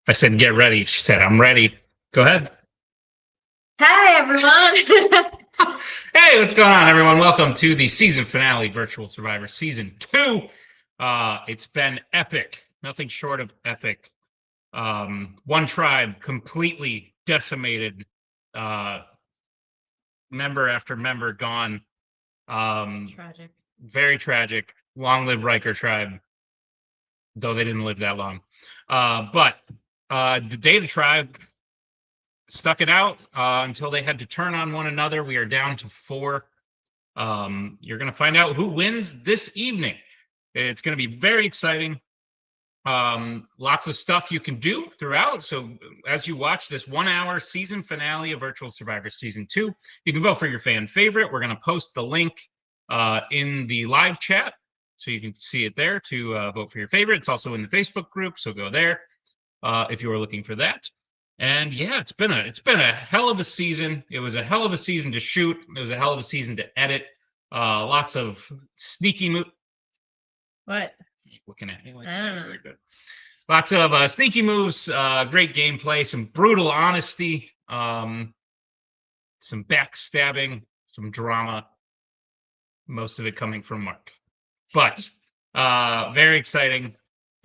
I said, get ready. She said, I'm ready. Go ahead. Hi, everyone. Hey, what's going on, everyone? Welcome to the season finale, Virtual Survivor Season 2. It's been epic. Nothing short of epic. One tribe completely decimated. Member after member gone. Tragic. Very tragic. Long live Riker tribe. Though they didn't live that long. But the Data tribe stuck it out until they had to turn on one another. We are down to 4. You're going to find out who wins this evening. It's going to be very exciting. Lots of stuff you can do throughout. So as you watch this 1-hour season finale of Virtual Survivor Season 2, you can vote for your fan favorite. We're going to post the link in the live chat, so you can see it there to vote for your favorite. It's also in the Facebook group, so go there if you are looking for that. And yeah, it's been a hell of a season. It was a hell of a season to shoot. It was a hell of a season to edit. Lots of sneaky moves. What? Looking at me like I don't that. know. Very good. Lots of sneaky moves, great gameplay, some brutal honesty, some backstabbing, some drama. Most of it coming from Mark. But very exciting.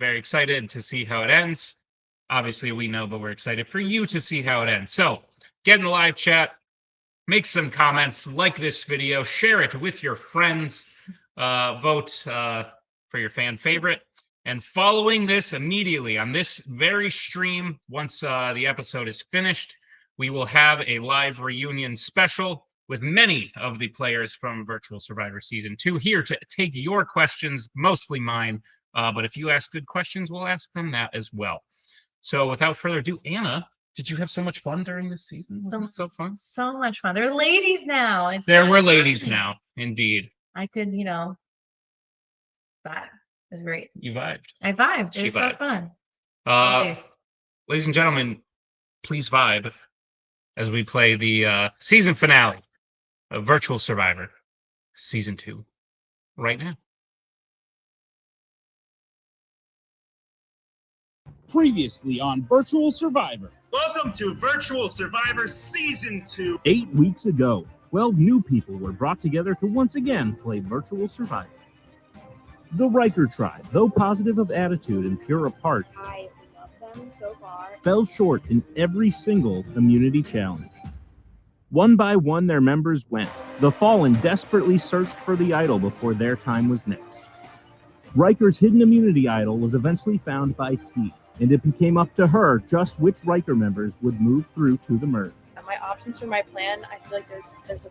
Very excited to see how it ends. Obviously, we know, but we're excited for you to see how it ends. So get in the live chat, make some comments, like this video, share it with your friends, vote for your fan favorite. And following this immediately on this very stream, once the episode is finished, we will have a live reunion special with many of the players from Virtual Survivor Season 2 here to take your questions, mostly mine. But if you ask good questions, we'll ask them that as well. So without further ado, Anna, did you have so much fun during this season? Wasn't it so fun? So much fun. They're ladies now. There were ladies now, indeed. I could, vibe. It was great. You vibed. I vibed. She It was vibed. so fun. Ladies and gentlemen, please vibe as we play the season finale of Virtual Survivor Season 2 right now. Previously on Virtual Survivor. Welcome to Virtual Survivor Season 2. 8 weeks ago, 12 new people were brought together to once again play Virtual Survivor. The Riker tribe, though positive of attitude and pure of heart, I love them so far. fell short in every single immunity challenge. One by one, their members went. The Fallen desperately searched for the idol before their time was next. Riker's hidden immunity idol was eventually found by T, and it became up to her just which Riker members would move through to the merge. My options for my plan, I feel like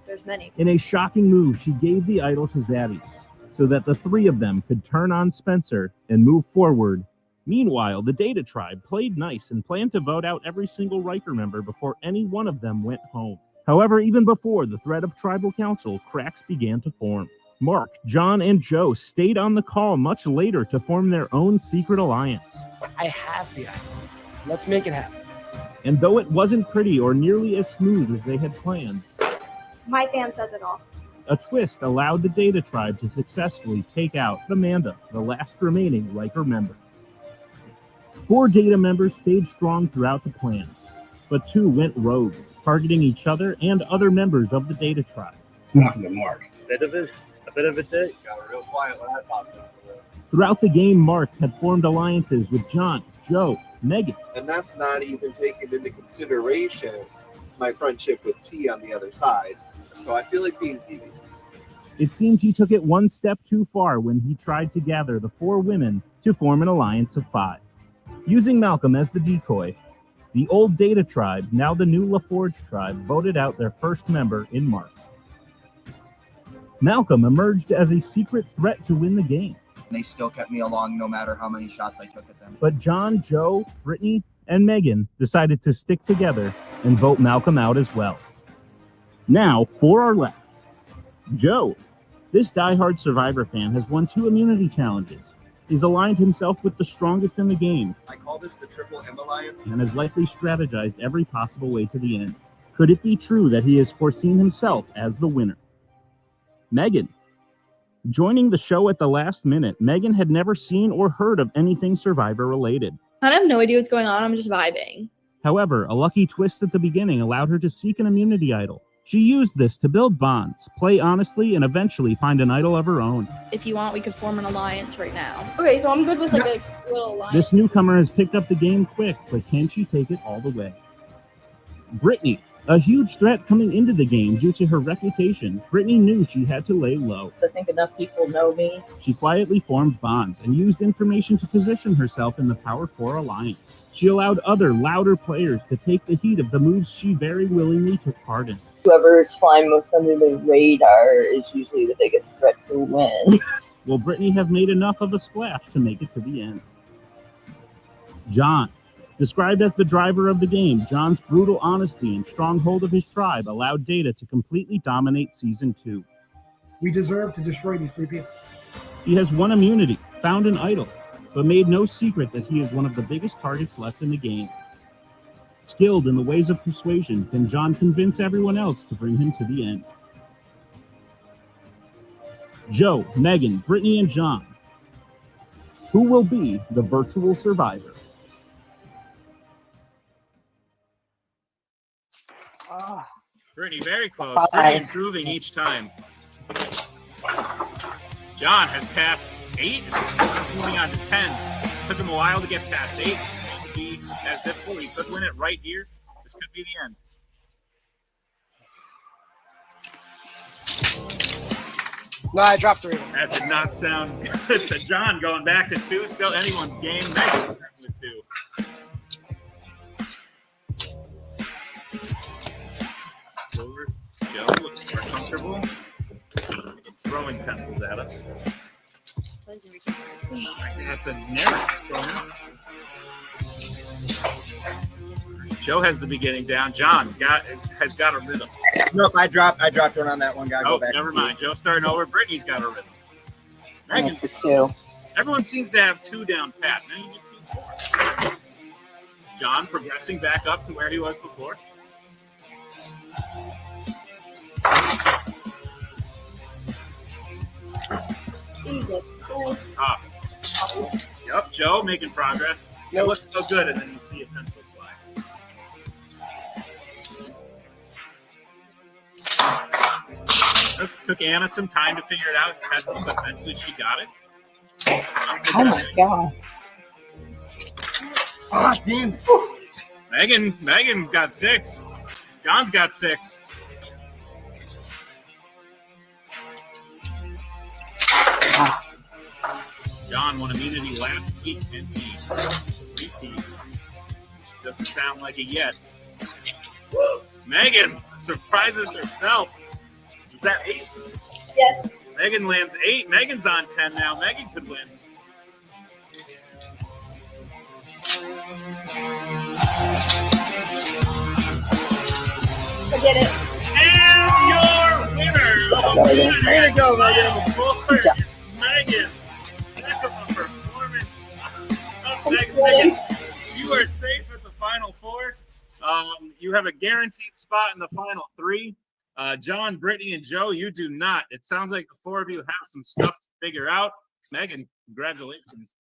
there's many. In a shocking move, she gave the idol to Zaddies, so that the 3 of them could turn on Spencer and move forward. Meanwhile, the Data tribe played nice and planned to vote out every single Riker member before any one of them went home. However, even before the threat of tribal council, cracks began to form. Mark, John, and Joe stayed on the call much later to form their own secret alliance. I have the idol. Let's make it happen. And though it wasn't pretty or nearly as smooth as they had planned, My fan says it all. a twist allowed the Data tribe to successfully take out Amanda, the last remaining Riker member. 4 Data members stayed strong throughout the plan, but 2 went rogue, targeting each other and other members of the Data tribe. It's not going to Mark. A bit of a day. Got real quiet when I popped up. Throughout the game, Mark had formed alliances with John, Joe, Megan, And that's not even taking into consideration my friendship with T on the other side. So I feel like being devious. It seemed he took it one step too far when he tried to gather the 4 women to form an alliance of 5. Using Malcolm as the decoy, the old Data tribe, now the new LaForge tribe, voted out their first member in Mark. Malcolm emerged as a secret threat to win the game, They still kept me along no matter how many shots I took at them. but John, Joe, Brittany, and Megan decided to stick together and vote Malcolm out as well. Now, 4 are left. Joe, this diehard Survivor fan, has won 2 immunity challenges. He's aligned himself with the strongest in the game I call this the Triple M Alliance. and has likely strategized every possible way to the end. Could it be true that he has foreseen himself as the winner? Megan. Joining the show at the last minute, Megan had never seen or heard of anything Survivor related. I have no idea what's going on. I'm just vibing. However, a lucky twist at the beginning allowed her to seek an immunity idol. She used this to build bonds, play honestly, and eventually find an idol of her own. If you want, we could form an alliance right now. Okay, so I'm good with like a little alliance. This newcomer has picked up the game quick, but can she take it all the way? Brittany, a huge threat coming into the game due to her reputation, Brittany knew she had to lay low. I think enough people know me. She quietly formed bonds and used information to position herself in the Power 4 alliance. She allowed other, louder players to take the heat of the moves she very willingly took part in. Whoever's flying most under the radar is usually the biggest threat to win. Will Brittany have made enough of a splash to make it to the end? John. Described as the driver of the game, John's brutal honesty and strong hold of his tribe allowed Data to completely dominate Season 2. We deserve to destroy these 3 people. He has won immunity, found an idol, but made no secret that he is one of the biggest targets left in the game. Skilled in the ways of persuasion, can John convince everyone else to bring him to the end? Joe, Megan, Brittany, and John. Who will be the virtual survivor? Brittany, very close. Brittany improving each time. John has passed 8. He's moving on to 10. Took him a while to get past 8. It won't be as difficult. He could win it right here. This could be the end. No, I dropped 3. That did not sound good. So John going back to 2. Still anyone's game. Megan's with 2. Forward. Joe looks more comfortable. Throwing pencils at us. That's a narrow throw. Joe has the beginning down. John has got a rhythm. Nope, I dropped one on that one guy. Oh, never mind. Joe starting over. Brittany's got a rhythm. Megan's for 2. Everyone seems to have 2 down pat. Now you just need 4. John progressing back up to where he was before. Jesus Christ. Top. Yep, Joe making progress. It looks so good, and then you see a pencil fly. Took Anna some time to figure it out. But eventually she got it. Oh my god. Oh, damn. Megan's got 6. John's got 6. John won immunity last week, and he doesn't sound like it yet. Megan surprises herself. Is that 8? Yes. Megan lands 8. Megan's on 10 now. Megan could win. Forget it. And your winner. Way to go, Megan. Megan. Heck of a performance. I'm sweating. You are safe at the final 4. You have a guaranteed spot in the final 3. John, Brittany, and Joe, you do not. It sounds like the 4 of you have some stuff to figure out. Megan, congratulations.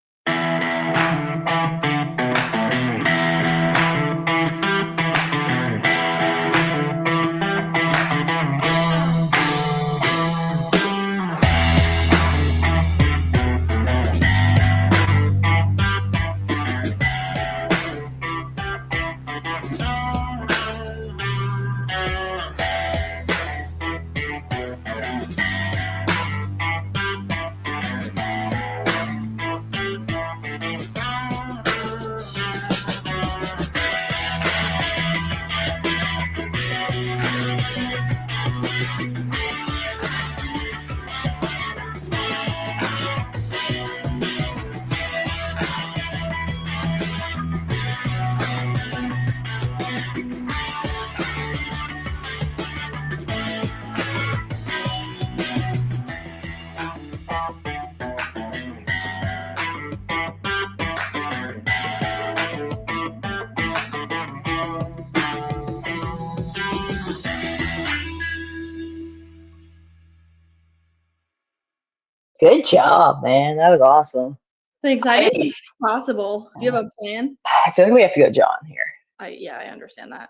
Good job, man. That was awesome. Thanks. I didn't think it was possible. Do you have a plan? I feel like we have to go John here. I understand that.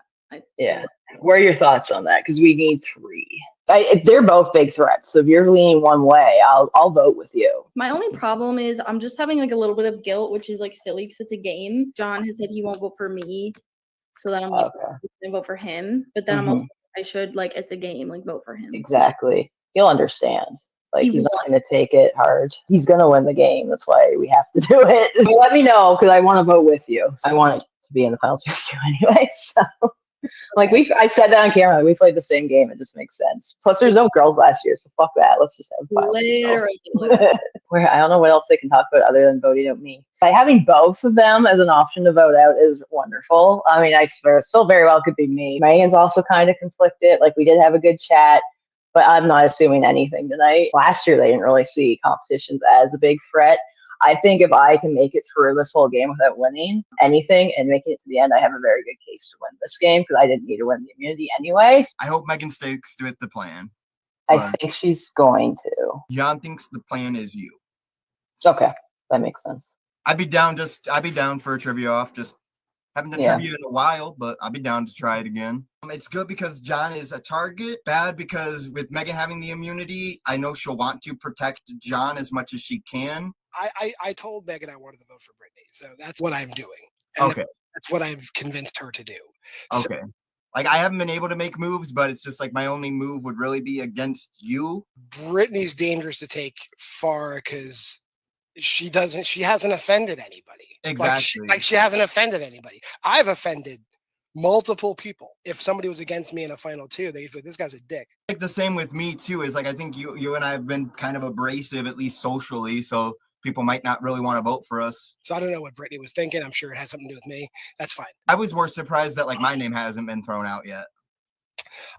Yeah. What are your thoughts on that? Because we need 3. They're both big threats. So if you're leaning one way, I'll vote with you. My only problem is I'm just having like a little bit of guilt, which is like silly because it's a game. John has said he won't vote for me, so then I'm like gonna vote for him. But then I'm also I should like it's a game, like vote for him. Exactly. He'll understand. Like He he's not won't. going to take it hard. He's going to win the game. That's why we have to do it. But let me know because I want to vote with you. I want it to be in the finals with you anyway. So. Like I said that on camera. We played the same game. It just makes sense. Plus, there's no girls last year, so fuck that. Let's just have fun. Literally. Where I don't know what else they can talk about other than voting out me. Like, having both of them as an option to vote out is wonderful. I mean, I swear, it still very well could be me. Megan's also kind of conflicted. Like, we did have a good chat, but I'm not assuming anything tonight. Last year, they didn't really see competitions as a big threat. I think if I can make it through this whole game without winning anything and making it to the end, I have a very good case to win this game because I didn't need to win the immunity anyway. I hope Megan sticks with the plan. I think she's going to. John thinks the plan is you. Okay, that makes sense. I'd be down for a trivia off. Just haven't done trivia in a while, but I'd be down to try it again. It's good because John is a target. Bad because with Megan having the immunity, I know she'll want to protect John as much as she can. I told Megan I wanted to vote for Brittany, so that's what I'm doing. And that's what I've convinced her to do. Okay. Like, I haven't been able to make moves, but it's just like my only move would really be against you. Brittany's dangerous to take far because she hasn't offended anybody. Exactly. Like she hasn't offended anybody. I've offended multiple people. If somebody was against me in a final 2, they'd be like, this guy's a dick. Like the same with me too, is like I think you and I have been kind of abrasive, at least socially, so people might not really want to vote for us. So I don't know what Brittany was thinking. I'm sure it has something to do with me. That's fine. I was more surprised that like my name hasn't been thrown out yet.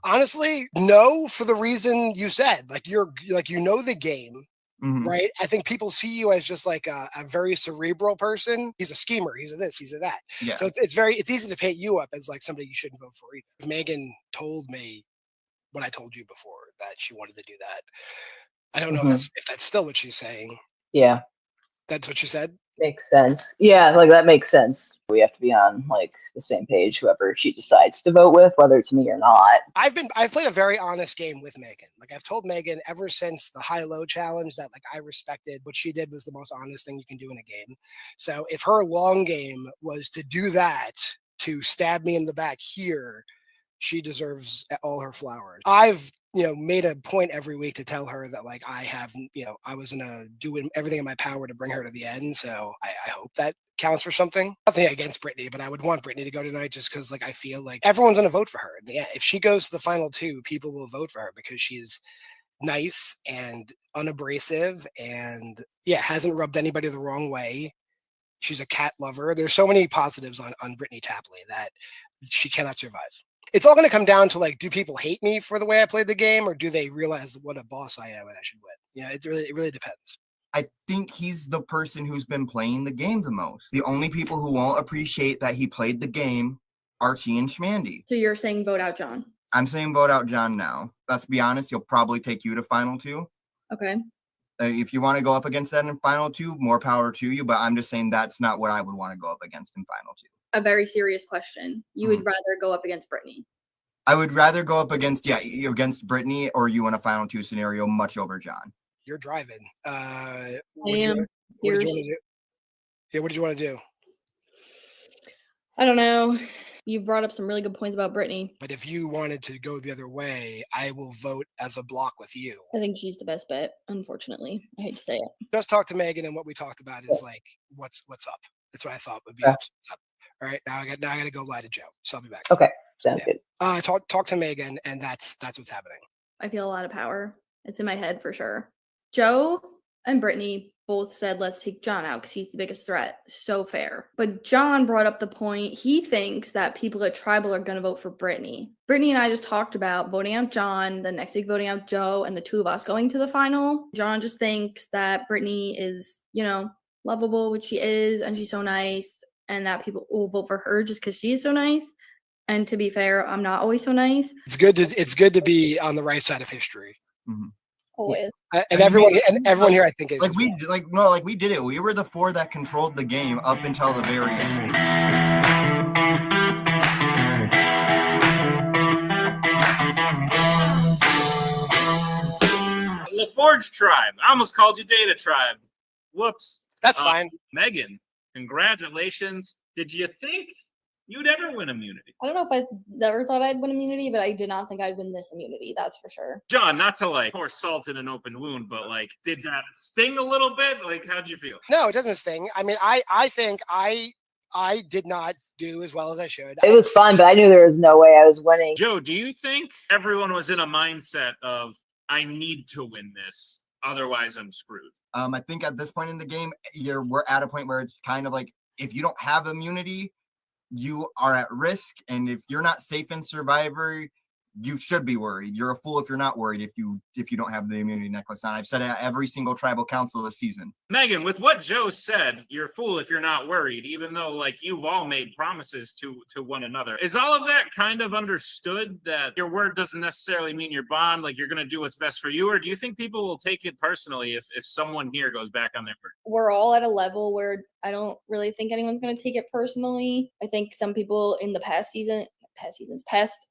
Honestly, no, for the reason you said. Like you know the game, right? I think people see you as just like a very cerebral person. He's a schemer. He's a this. He's a that. Yeah. So it's easy to paint you up as like somebody you shouldn't vote for either. Megan told me what I told you before, that she wanted to do that. I don't know if that's still what she's saying. Yeah. That's what she said? Makes sense. Yeah, like that makes sense. We have to be on like the same page, whoever she decides to vote with, whether it's me or not. I've played a very honest game with Megan. Like I've told Megan ever since the high-low challenge that like I respected what she did was the most honest thing you can do in a game. So if her long game was to do that, to stab me in the back here, she deserves all her flowers. I've made a point every week to tell her that like I was gonna do everything in my power to bring her to the end. So I hope that counts for something. Nothing against Brittany, but I would want Brittany to go tonight just because like I feel like everyone's gonna vote for her. Yeah, if she goes to the final 2, people will vote for her because she's nice and unabrasive and hasn't rubbed anybody the wrong way. She's a cat lover. There's so many positives on Brittany Tapley that she cannot survive. It's all going to come down to like, do people hate me for the way I played the game, or do they realize what a boss I am and I should win? It really depends. I think he's the person who's been playing the game the most. The only people who won't appreciate that he played the game are T and Schmandy. So you're saying vote out John? I'm saying vote out John now. Let's be honest, he'll probably take you to final 2. Okay. If you want to go up against that in final 2, more power to you. But I'm just saying that's not what I would want to go up against in final 2. A very serious question. You would rather go up against Brittany? I would rather go up against Brittany or you in a final 2 scenario much over John. You're driving. I what did am. you want to do? Yeah, what did you want to do? I don't know. You brought up some really good points about Brittany. But if you wanted to go the other way, I will vote as a block with you. I think she's the best bet, unfortunately. I hate to say it. Just talk to Megan, and what we talked about is like what's up. That's what I thought would be up. All right, now I got to go lie to Joe. So I'll be back. Okay, sounds good. Talk to Megan, and that's what's happening. I feel a lot of power. It's in my head for sure. Joe and Brittany both said, let's take John out because he's the biggest threat. So fair. But John brought up the point. He thinks that people at Tribal are going to vote for Brittany. Brittany and I just talked about voting out John, the next week voting out Joe, and the 2 of us going to the final. John just thinks that Brittany is, lovable, which she is, and she's so nice, and that people will vote for her just because she is so nice. And to be fair, I'm not always so nice. It's good to be on the right side of history. Always. And everyone here, I think, is like we did it. We were the 4 that controlled the game up until the very end. LaForge Tribe. I almost called you Data Tribe. Whoops. That's fine. Megan, congratulations. Did you think you'd ever win immunity? I don't know if I never thought I'd win immunity, but I did not think I'd win this immunity. That's for sure. John, not to like pour salt in an open wound, but like, did that sting a little bit? Like, how'd you feel? No, it doesn't sting. I mean, I think I did not do as well as I should. It was fun, but I knew there was no way I was winning. Joe, do you think everyone was in a mindset of, I need to win this, otherwise I'm screwed? I think at this point in the game, we're at a point where it's kind of like, if you don't have immunity, you are at risk. And if you're not safe in Survivor, you should be worried. You're a fool if you're not worried if you don't have the immunity necklace on. I've said it at every single tribal council this season. Megan, with what Joe said, you're a fool if you're not worried, even though like you've all made promises to one another. Is all of that kind of understood, that your word doesn't necessarily mean your bond, like you're going to do what's best for you? Or do you think people will take it personally if someone here goes back on their word? We're all at a level where I don't really think anyone's going to take it personally. I think some people in the past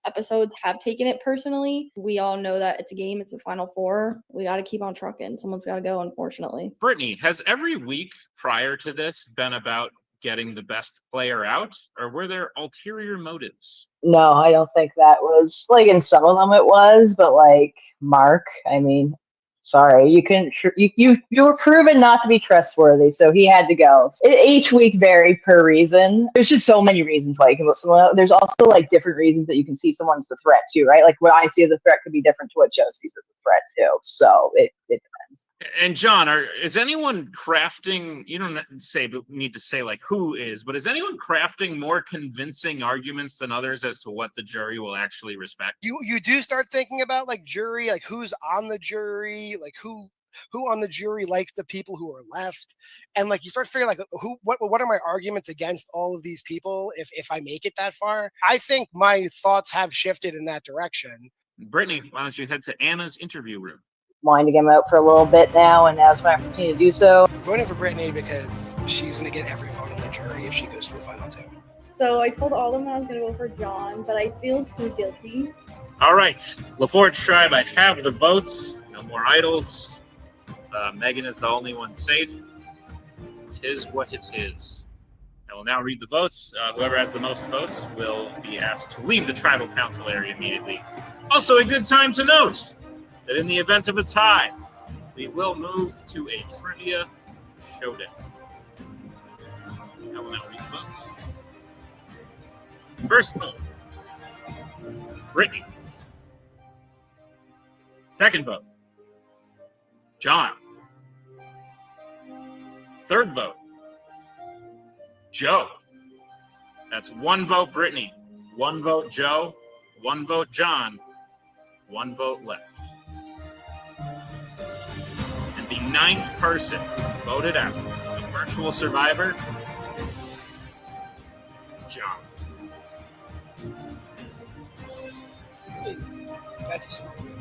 episodes have taken it personally. We all know that it's a game, it's the final 4. We got to keep on trucking. Someone's got to go, unfortunately. Brittany, has every week prior to this been about getting the best player out, or were there ulterior motives? No, I don't think that was, like, in some of them it was, but like Mark, I mean, sorry, you were proven not to be trustworthy, so he had to go. Each week varied per reason. There's just so many reasons why you can vote someone out. There's also like different reasons that you can see someone's the threat too, right? Like what I see as a threat could be different to what Joe sees as a threat too. So it depends. And John, is anyone crafting, you don't need to say like who is, but is anyone crafting more convincing arguments than others as to what the jury will actually respect? You do start thinking about like jury, like who's on the jury, like who on the jury likes the people who are left, and like you start figuring like what are my arguments against all of these people if I make it that far. I think my thoughts have shifted in that direction. Brittany, why don't you head to Anna's interview room? Wanting to get him out for a little bit now, and now's my opportunity to do so. I'm voting for Brittany because she's going to get every vote in the jury if she goes to the final 2. So I told all of them I was going to go for John, but I feel too guilty. All right, LaForge Tribe, I have the votes. No more idols. Megan is the only one safe. Tis what it is. I will now read the votes. Whoever has the most votes will be asked to leave the tribal council area immediately. Also, a good time to note that in the event of a tie, we will move to a trivia showdown. I will now read the votes. First vote, Brittany. Second vote, John. Third vote, Joe. That's 1 vote Brittany, 1 vote Joe, 1 vote John, 1 vote left. And the 9th person voted out, the virtual survivor, John. That's a smart move.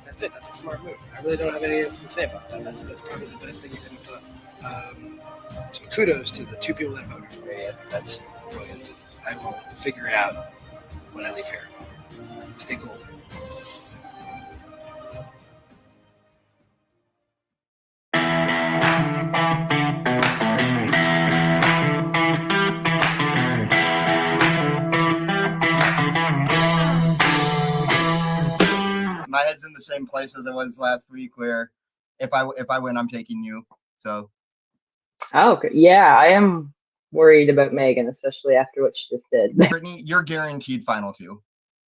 That's it. That's a smart move. I really don't have anything else to say about that. That's probably the best thing you could have done. So kudos to the 2 people that voted for me. That's brilliant. I will figure it out when I leave here. Stay cool. My head's in the same place as it was last week, where if I win, I'm taking you. So. Oh, okay. Yeah, I am worried about Megan, especially after what she just did. Brittany, you're guaranteed final 2.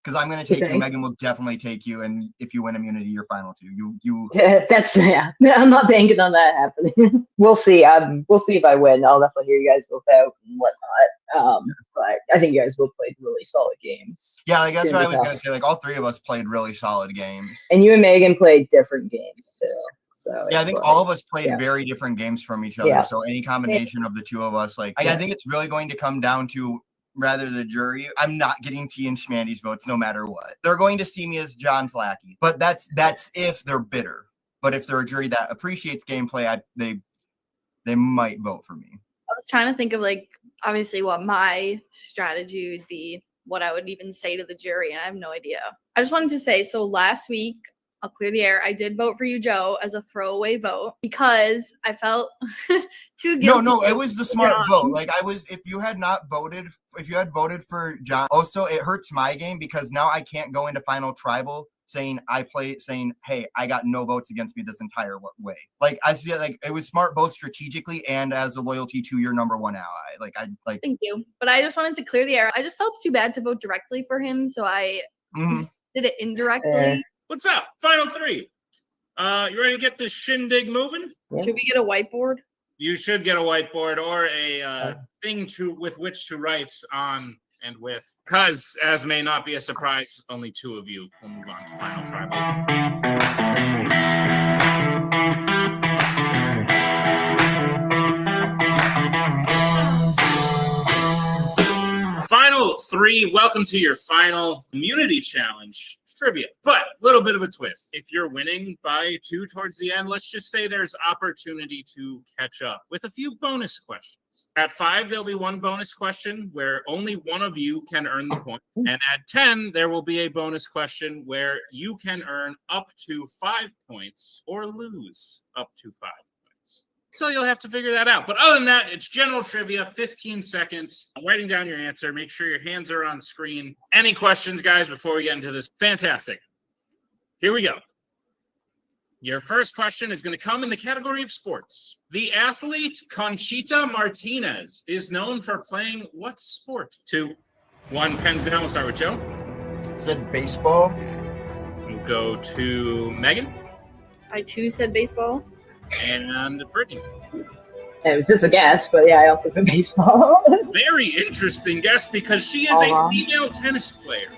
Because I'm going to take Okay. you. Megan will definitely take you, and if you win immunity, you're final 2. You. That's yeah. I'm not banking on that happening. We'll see. We'll see if I win. I'll definitely hear you guys both out and whatnot. But I think you guys both played really solid games. Yeah, like that's It's what I gonna be was going tough. to say. Like all 3 of us played really solid games. And you and Megan played different games too. So Yeah, I it's think like- all of us played yeah. very different games from each other. Yeah. So any combination of the 2 of us, like I think it's really going to come down to rather the jury, I'm not getting T and Schmandy's votes no matter what. They're going to see me as John's lackey, but that's if they're bitter. But if they're a jury that appreciates gameplay, they might vote for me. I was trying to think of like obviously what my strategy would be, what I would even say to the jury, and I have no idea. I just wanted to say, so last week, I'll clear the air, I did vote for you, Joe, as a throwaway vote because I felt too guilty. No, it was the smart vote. Like if you had voted for John, also it hurts my game because now I can't go into final tribal saying, hey, I got no votes against me this entire way. Like I see like it was smart both strategically and as a loyalty to your number one ally. Thank you. But I just wanted to clear the air. I just felt too bad to vote directly for him, so I did it indirectly. What's up? Final three. You ready to get this shindig moving? Yeah. Should we get a whiteboard? You should get a whiteboard or a thing with which to write on and with. Because, as may not be a surprise, only two of you will move on to final tribal. Final three. Welcome to your final immunity challenge trivia, but a little bit of a twist. If you're winning by 2 towards the end, let's just say there's opportunity to catch up with a few bonus questions. At 5, there'll be 1 bonus question where only one of you can earn the point. And at 10, there will be a bonus question where you can earn up to 5 points or lose up to 5 points. So you'll have to figure that out. But other than that, it's general trivia, 15 seconds. I'm writing down your answer. Make sure your hands are on screen. Any questions, guys, before we get into this? Fantastic. Here we go. Your first question is going to come in the category of sports. The athlete Conchita Martinez is known for playing what sport? 2, 1, pens down. We'll start with Joe. Said baseball. We'll go to Megan. I too said baseball. And Brittany. It was just a guess, but yeah, I also put baseball. Very interesting guess because she is a female tennis player.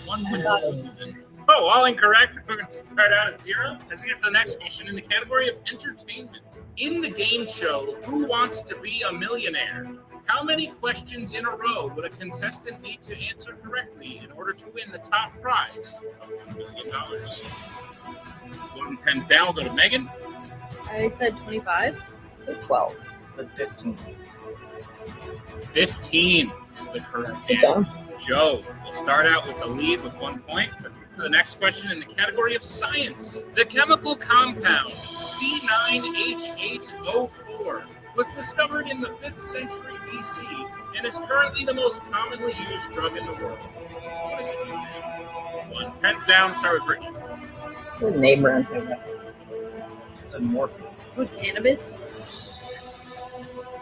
100. Oh, all incorrect. We're going to start out at 0. As we get to the next question in the category of entertainment. In the game show, Who Wants to Be a Millionaire? How many questions in a row would a contestant need to answer correctly in order to win the top prize of $1 million? 1 pens down. We'll go to Megan. I said 25. 12. I said 15. 15 is the correct answer. Joe, we'll start out with the lead with 1 point. Let's get to the next question in the category of science. The chemical compound C9H8O4 was discovered in the 5th century BC and is currently the most commonly used drug in the world. What is it known as? 1 pens down. Start with Brittany. It's a name around here. It's a morphine. What, cannabis?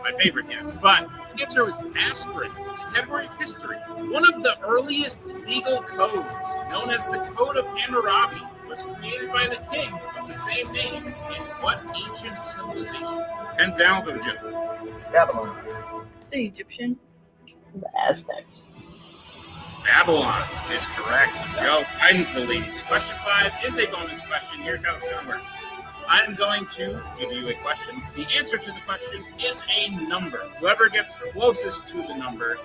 My favorite guess, but the answer was aspirin. In the category of history, one of the earliest legal codes, known as the Code of Hammurabi, was created by the king of the same name in what ancient civilization? Pens down, go to Joe. Babylon. Say Egyptian. The Aztecs. Babylon is correct. So Joe widens the lead. Question 5 is a bonus question. Here's how it's going to work. I'm going to give you a question. The answer to the question is a number. Whoever gets closest to the number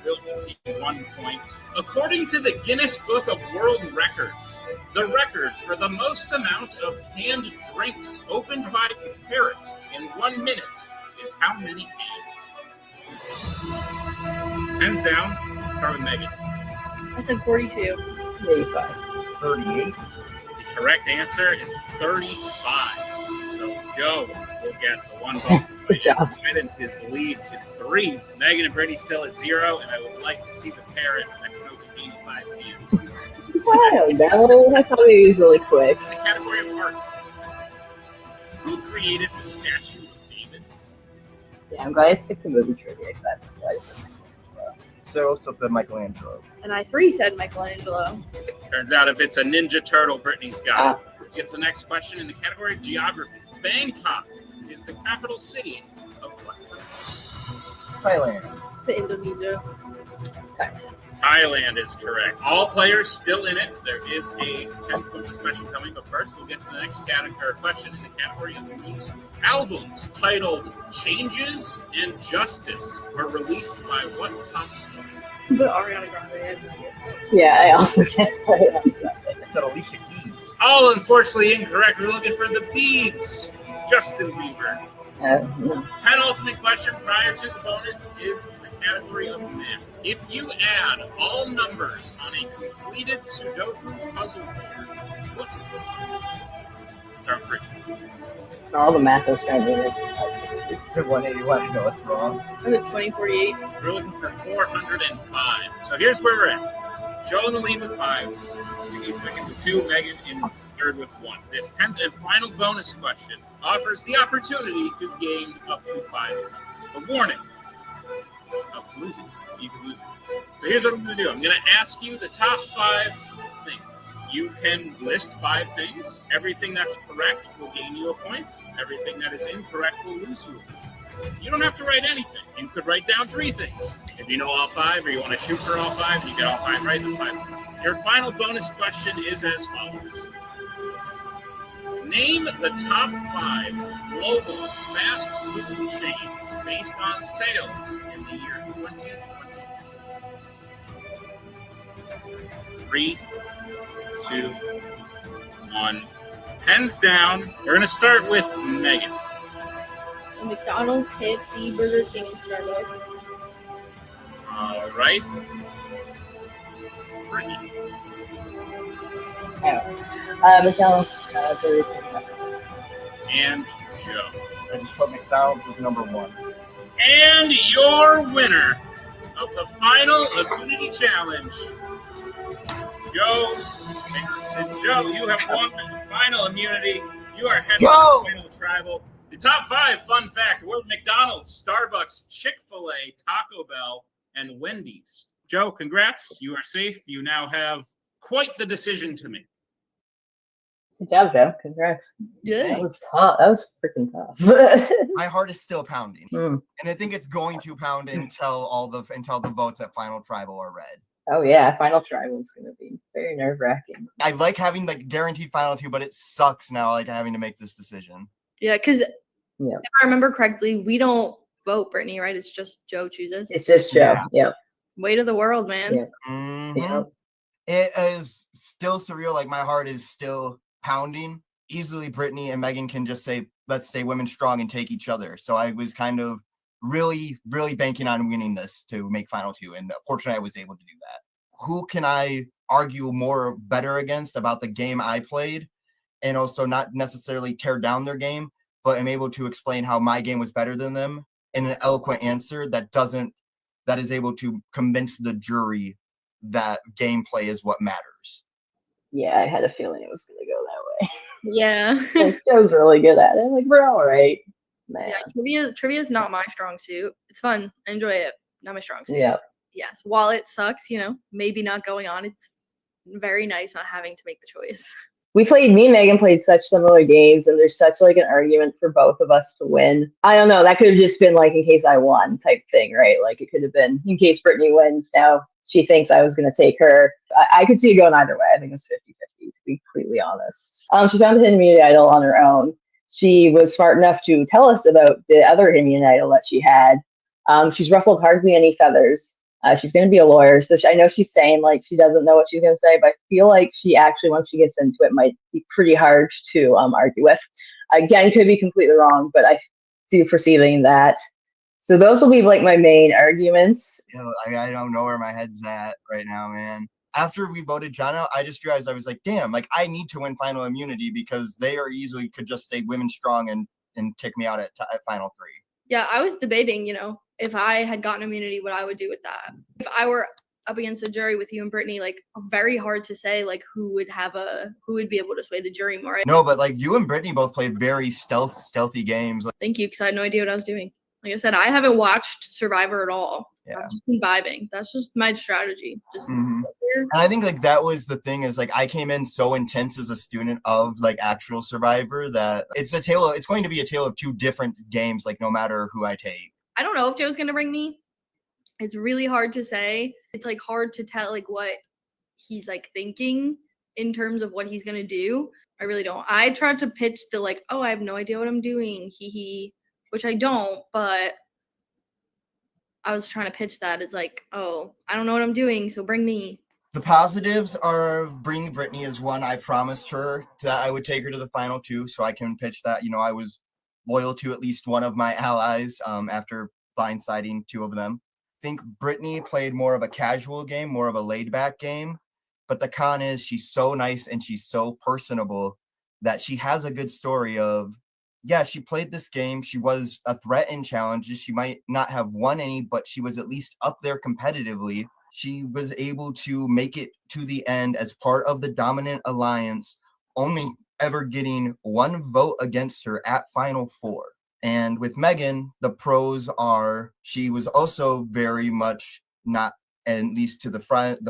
will receive 1 point. According to the Guinness Book of World Records, the record for the most amount of canned drinks opened by a parrot in 1 minute is how many cans? Pens down. Start with Megan. I said 42. 35. 38. The correct answer is 35. So Joe will get the 1 bonus point. Widen his lead to 3. Megan and Brittany still at 0, and I would like to see the parrot that can open 85 cans. I don't know. I thought it was really quick. In the category of art, who created the statue of David? Yeah, I'm glad I skipped the movie trivia because that's what I said. So said Michelangelo. And I 3 said Michelangelo. Turns out if it's a Ninja Turtle, Brittany's got it. Let's get to the next question in the category of geography. Bangkok is the capital city of what country? Thailand. The Indonesia. Thailand is correct. All players still in it. There is a 10-point discussion coming, but first we'll get to the next category question in the category of music. Albums titled Changes and Justice were released by what pop star? But Ariana Grande, I have no idea. Yeah, I also guessed Ariana Grande. It's Alicia Keys. All unfortunately incorrect. We're looking for the Biebs. Justin Bieber. Penultimate question prior to the bonus is the category of math. If you add all numbers on a completed Sudoku puzzle board, what is the sum? Start free. All the math is trying to do this. It's a 181. No, it's wrong. I'm at 2048. We're looking for 405. So here's where we're at. Joe in the lead with 5. Vicky second with 2. Megan in third with 1. This 10th and final bonus question offers the opportunity to gain up to 5 points. A warning of losing. You can lose. So here's what I'm going to do. I'm going to ask you the top 5 things. You can list 5 things. Everything that's correct will gain you a point. Everything that is incorrect will lose you a point. You don't have to write anything. You could write down 3 things. If you know all 5 or you want to shoot for all 5 and you get all 5 right, that's 5 points. Your final bonus question is as follows. Name the top 5 global fast food chains based on sales in the year 2020. 3, 2, 1. Pens down. We're going to start with Megan. McDonald's, KFC, Burger King, and Starbucks. All right. Brittany. McDonald's, Burger King. And Joe. I just put McDonald's as number 1. And your winner of the final immunity challenge, Joe Nicholson. Joe, you have won the final immunity. You are heading to the final tribal. The top 5, fun fact, were McDonald's, Starbucks, Chick-fil-A, Taco Bell, and Wendy's. Joe, congrats. You are safe. You now have quite the decision to make. Good job, Joe. Congrats. Yeah. That was tough. That was freaking tough. My heart is still pounding, Mm. and I think it's going to pound until the votes at final tribal are read. Oh yeah, final tribal is going to be very nerve-wracking. I like having like guaranteed final 2, but it sucks now like having to make this decision. Yeah, because Yeah. if I remember correctly, we don't vote, Brittany, right? It's just Joe chooses. It's just Joe. Yeah. Yep. Weight of the world, man. Yep. Mhm. Yep. It is still surreal. Like my heart is still pounding. Easily, Brittany and Megan can just say, "Let's stay women strong and take each other." So I was kind of really, really banking on winning this to make final 2, and fortunately, I was able to do that. Who can I argue more better against about the game I played, and also not necessarily tear down their game, but am able to explain how my game was better than them in an eloquent answer that is able to convince the jury that gameplay is what matters. Yeah, I had a feeling it was going to go that way. Yeah. Like, Joe's really good at it. Like, we're all right, man. Yeah, trivia is not my strong suit. It's fun. I enjoy it. Not my strong suit. Yeah. Yes. While it sucks, maybe not going on, it's very nice not having to make the choice. Me and Megan played such similar games, and there's such like an argument for both of us to win. I don't know. That could have just been like in case I won type thing, right? Like it could have been in case Brittany wins. Now she thinks I was going to take her. I could see it going either way. I think it was 50-50, to be completely honest. She found the hidden immunity idol on her own. She was smart enough to tell us about the other hidden idol that she had. She's ruffled hardly any feathers. She's going to be a lawyer, so I know she's saying like she doesn't know what she's going to say, but I feel like she actually, once she gets into it, might be pretty hard to argue with. Again, could be completely wrong, but I do perceiving that. So those will be like my main arguments. I don't know where my head's at right now, man. After we voted John out, I just realized I was like, damn, like I need to win final immunity because they are easily could just say women strong and kick me out at final 3. Yeah, I was debating, if I had gotten immunity, what I would do with that. If I were up against a jury with you and Brittany, like very hard to say like who would be able to sway the jury more. No, but like you and Brittany both played very stealthy games. Thank you, because I had no idea what I was doing. Like I said, I haven't watched Survivor at all. Yeah. I've just been vibing. That's just my strategy. Just And I think like that was the thing is like I came in so intense as a student of like actual Survivor that it's going to be a tale of 2 different games, like no matter who I take. I don't know if Joe's gonna bring me. It's really hard to say. It's like hard to tell like what he's like thinking in terms of what he's gonna do. I really don't. I tried to pitch the like, oh, I have no idea what I'm doing, which I don't, but I was trying to pitch that. It's like, oh, I don't know what I'm doing, so bring me. The positives are bringing Brittany is one. I promised her that I would take her to the final two, so I can pitch that. I was loyal to at least one of my allies after blindsiding two of them. I think Brittany played more of a casual game, more of a laid-back game. But the con is she's so nice and she's so personable that she has a good story of, yeah, she played this game. She was a threat in challenges. She might not have won any, but she was at least up there competitively. She was able to make it to the end as part of the dominant alliance, only ever getting one vote against her at Final Four. And with Megan, the pros are she was also very much not, at least to the front,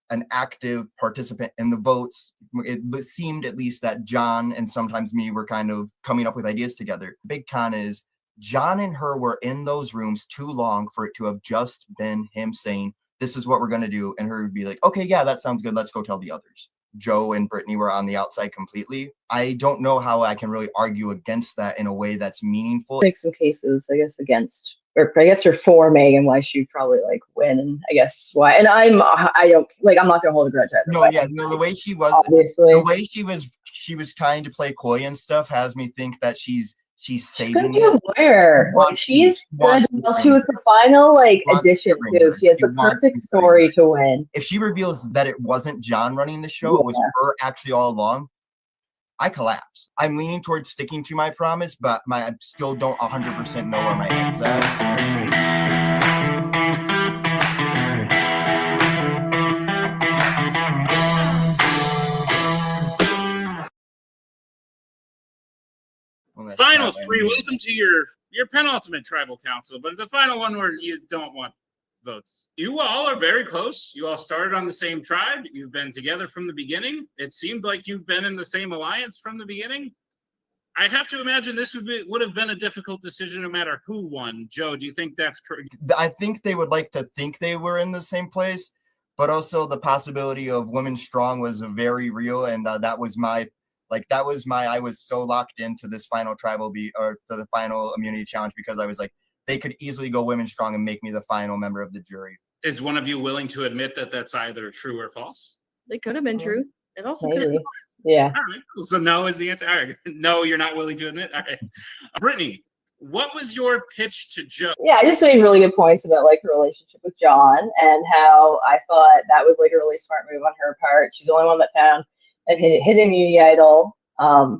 an active participant in the votes. It seemed at least that John and sometimes me were kind of coming up with ideas together. Big con is John and her were in those rooms too long for it to have just been him saying, this is what we're going to do. And her would be like, okay, yeah, that sounds good. Let's go tell the others. Joe and Brittany were on the outside completely. I don't know how I can really argue against that in a way that's meaningful. Make some cases, I guess, against, or I guess for Megan, why she'd probably like win, and I guess why. And I'm not gonna hold a grudge either. No, yeah, no, the way she was, obviously, the way she was trying to play coy and stuff has me think that she's saving it. Where like she's good. She was the final addition too. She has the perfect story to win. If she reveals that it wasn't John running the show, it was her actually all along, I collapse. I'm leaning towards sticking to my promise, but I still don't 100% know where my head's at. Final three. Welcome to your penultimate tribal council, but the final one where you don't want votes. You all are very close. You all started on the same tribe. You've been together from the beginning. It seemed like you've been in the same alliance from the beginning. I have to imagine this would have been a difficult decision no matter who won. Joe, do you think that's correct? I think they would like to think they were in the same place, but also the possibility of Women Strong was very real, and I was so locked into this final the final immunity challenge because I was like, they could easily go Women Strong and make me the final member of the jury. Is one of you willing to admit that that's either true or false? It could have been true. It also could have been false. Yeah. All right. So no is the answer. All right. No, you're not willing to admit. All right. Brittany, what was your pitch to Joe? Yeah, I just made really good points about like her relationship with John and how I thought that was like a really smart move on her part. She's the only one that found a hidden immunity idol,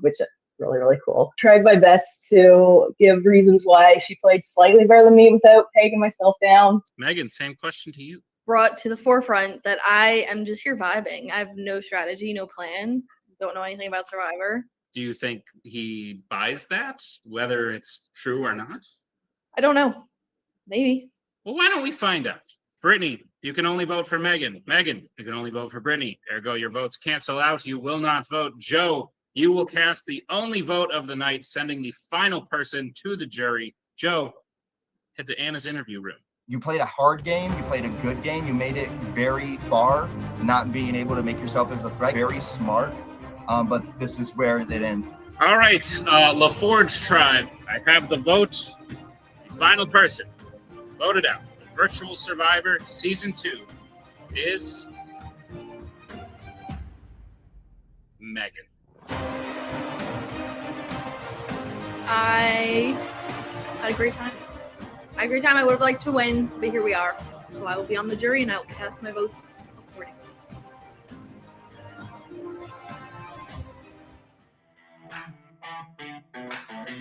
which is really, really cool. Tried my best to give reasons why she played slightly better than me without pegging myself down. Megan, same question to you. Brought to the forefront that I am just here vibing. I have no strategy, no plan. Don't know anything about Survivor. Do you think he buys that, whether it's true or not? I don't know. Maybe. Well, why don't we find out? Brittany, you can only vote for Megan. Megan, you can only vote for Brittany. Ergo, your votes cancel out. You will not vote. Joe, you will cast the only vote of the night, sending the final person to the jury. Joe, head to Anna's interview room. You played a hard game. You played a good game. You made it very far, not being able to make yourself as a threat. Very smart. But this is where it ends. All right, LaForge tribe. I have the vote. The final person voted out. Virtual Survivor Season 2 is Megan. I had a great time. I would have liked to win, but here we are. So I will be on the jury and I will cast my votes accordingly.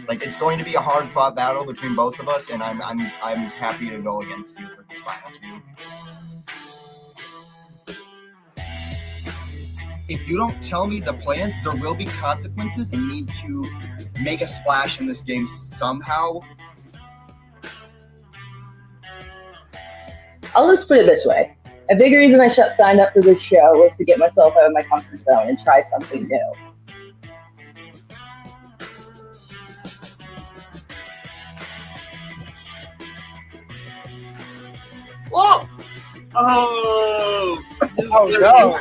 Like, it's going to be a hard-fought battle between both of us, and I'm happy to go against you for this final two. If you don't tell me the plans, there will be consequences and need to make a splash in this game somehow. I'll just put it this way. A big reason I signed up for this show was to get myself out of my comfort zone and try something new. Whoa! Oh no.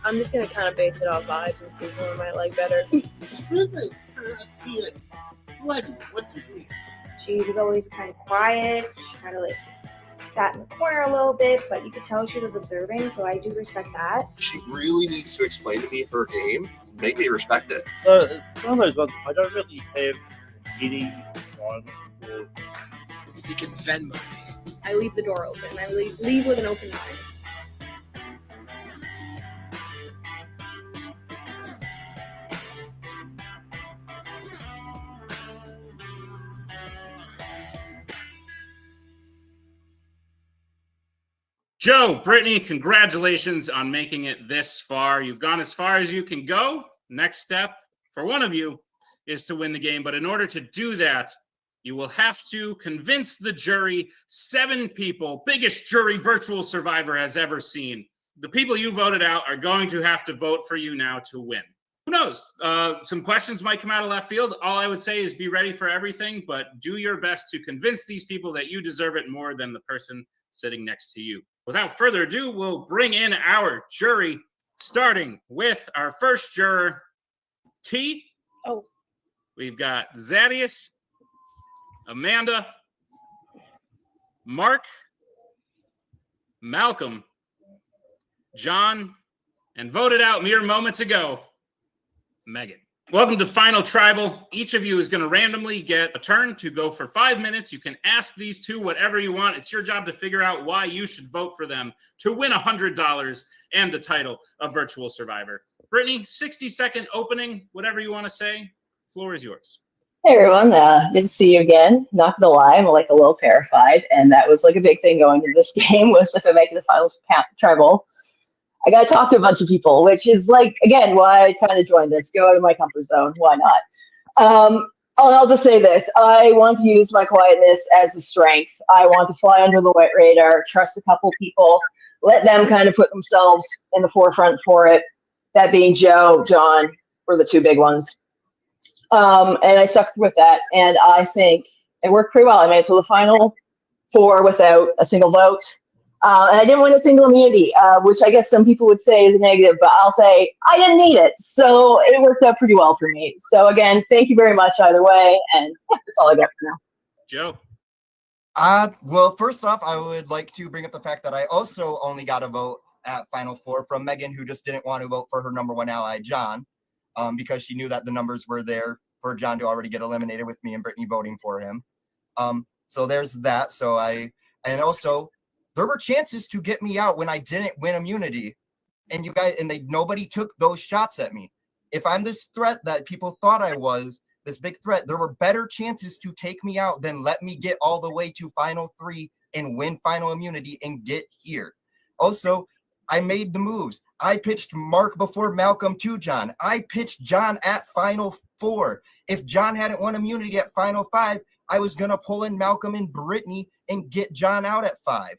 I'm just gonna kind of base it off vibes and see who I might like better. It's really turned out to be like who I just want to be. She was always kind of quiet. She kind of like sat in the corner a little bit, but you could tell she was observing, so I do respect that. She really needs to explain to me her game, make me respect it. It's one of those ones, I don't really have any one. You can Venmo me. I leave the door open. I leave with an open mind. Joe, Brittany, congratulations on making it this far. You've gone as far as you can go. Next step for one of you is to win the game. But in order to do that, you will have to convince the jury, 7 people, biggest jury virtual survivor has ever seen. The people you voted out are going to have to vote for you now to win. Who knows? Some questions might come out of left field. All I would say is be ready for everything, but do your best to convince these people that you deserve it more than the person sitting next to you. Without further ado, we'll bring in our jury, starting with our first juror, T. Oh. We've got Zadius, Amanda, Mark, Malcolm, John, and voted out mere moments ago, Megan. Welcome to Final Tribal. Each of you is going to randomly get a turn to go for 5 minutes. You can ask these two whatever you want. It's your job to figure out why you should vote for them to win $100 and the title of Virtual Survivor. Brittany, 60-second opening, whatever you want to say. Floor is yours. Hey everyone, good to see you again. Not gonna lie, I'm like a little terrified, and that was like a big thing going into this game was if I make it to Final Tribal, I gotta talk to a bunch of people, which is like, again, why I kind of joined this. Go out of my comfort zone. Why not? I'll just say this. I want to use my quietness as a strength. I want to fly under the wet radar, trust a couple people, let them kind of put themselves in the forefront for it. That being Joe, John, were the 2 big ones. And I stuck with that. And I think it worked pretty well. I made it to the final 4 without a single vote. And I didn't win a single immunity, which I guess some people would say is a negative, but I'll say I didn't need it. So it worked out pretty well for me. So again, thank you very much either way. And that's all I got for now. Joe. Well, first off, I would like to bring up the fact that I also only got a vote at Final 4 from Megan, who just didn't want to vote for her number 1 ally, John, because she knew that the numbers were there for John to already get eliminated with me and Brittany voting for him. So there's that. And also, there were chances to get me out when I didn't win immunity, and nobody took those shots at me. If I'm this threat that people thought I was, this big threat, there were better chances to take me out than let me get all the way to Final 3 and win final immunity and get here. Also, I made the moves. I pitched Mark before Malcolm to John. I pitched John at Final 4. If John hadn't won immunity at Final 5, I was going to pull in Malcolm and Brittany and get John out at 5.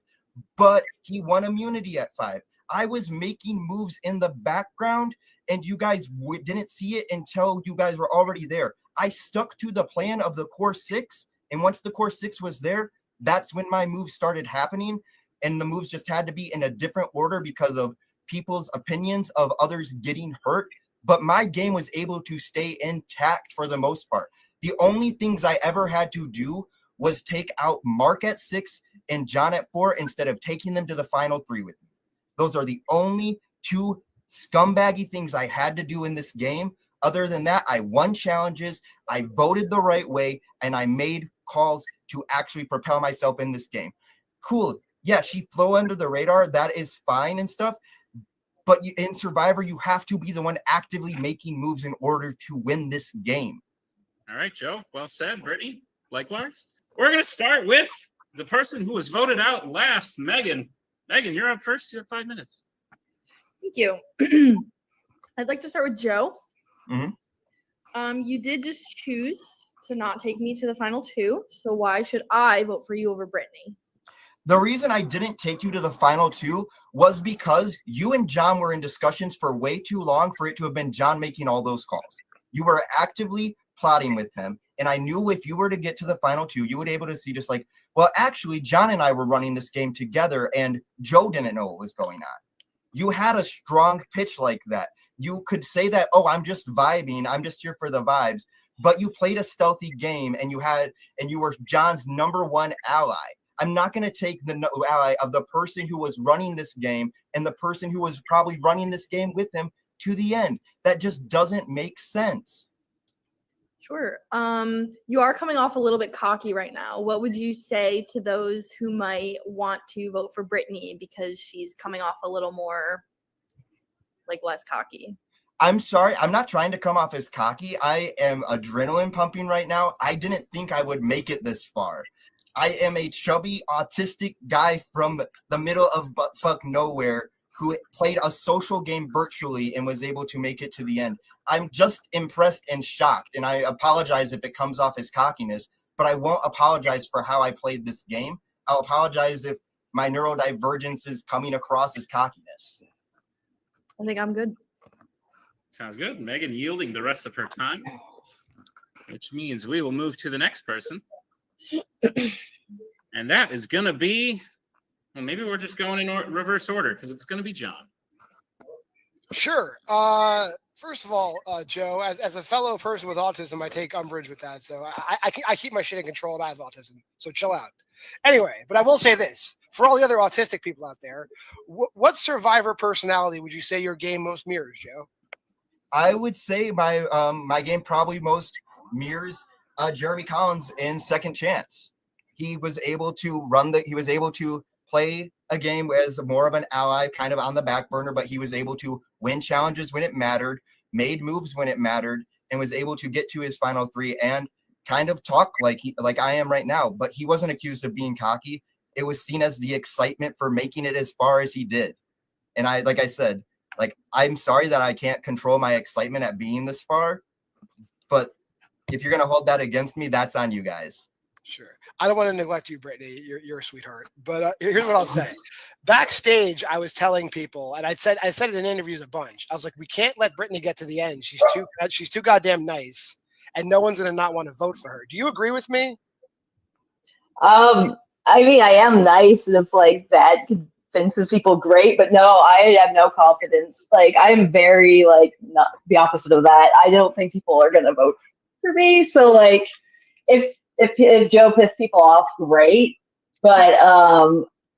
But he won immunity at 5. I was making moves in the background, and you guys didn't see it until you guys were already there. I stuck to the plan of the core 6, and once the core 6 was there, that's when my moves started happening, and the moves just had to be in a different order because of people's opinions of others getting hurt. But my game was able to stay intact for the most part. The only things I ever had to do was take out Mark at 6 and John at 4 instead of taking them to the final 3 with me. Those are the only 2 scumbaggy things I had to do in this game. Other than that, I won challenges, I voted the right way, and I made calls to actually propel myself in this game. Cool. Yeah, she flew under the radar. That is fine and stuff. But in Survivor, you have to be the one actively making moves in order to win this game. All right, Joe. Well said. Brittany, likewise. We're going to start with the person who was voted out last, Megan. Megan, you're up first. You have 5 minutes. Thank you. I'd like to start with Joe. Mm-hmm. You did just choose to not take me to the final 2. So why should I vote for you over Brittany? The reason I didn't take you to the final two was because you and John were in discussions for way too long for it to have been John making all those calls. You were actively plotting with him. And I knew if you were to get to the final two, you would be able to see just like, well, actually, John and I were running this game together and Joe didn't know what was going on. You had a strong pitch like that. You could say that, oh, I'm just vibing. I'm just here for the vibes. But you played a stealthy game and you were John's number one ally. I'm not going to take the ally of the person who was running this game and the person who was probably running this game with him to the end. That just doesn't make sense. Sure. You are coming off a little bit cocky right now. What would you say to those who might want to vote for Brittany because she's coming off a little more like less cocky? I'm sorry. I'm not trying to come off as cocky. I am adrenaline pumping right now. I didn't think I would make it this far. I am a chubby autistic guy from the middle of buttfuck nowhere who played a social game virtually and was able to make it to the end. I'm just impressed and shocked, and I apologize if it comes off as cockiness, but I won't apologize for how I played this game. I'll apologize if my neurodivergence is coming across as cockiness. I think I'm good. Sounds good. Megan yielding the rest of her time, which means we will move to the next person. And that is going to be, well, maybe we're just going in reverse order because it's going to be John. Sure. First of all, Joe, as a fellow person with autism, I take umbrage with that. So I keep my shit in control and I have autism. So chill out. Anyway, but I will say this. For all the other autistic people out there, what survivor personality would you say your game most mirrors, Joe? I would say my game probably most mirrors Jeremy Collins in Second Chance. He was able to play a game as more of an ally, kind of on the back burner, but he was able to win challenges when it mattered, made moves when it mattered, and was able to get to his final three and kind of talk like I am right now. But he wasn't accused of being cocky. It was seen as the excitement for making it as far as he did. And like I said, I'm sorry that I can't control my excitement at being this far, but if you're going to hold that against me, that's on you guys. Sure. I don't want to neglect you, Brittany. You're a sweetheart. But here's what I'll say. Backstage, I was telling people, and I said it in interviews a bunch. I was like, we can't let Brittany get to the end. She's too goddamn nice, and no one's going to not want to vote for her. Do you agree with me? I mean, I am nice, and if that convinces people, great. But no, I have no confidence. I'm very not the opposite of that. I don't think people are going to vote for me. So if Joe pissed people off, great. But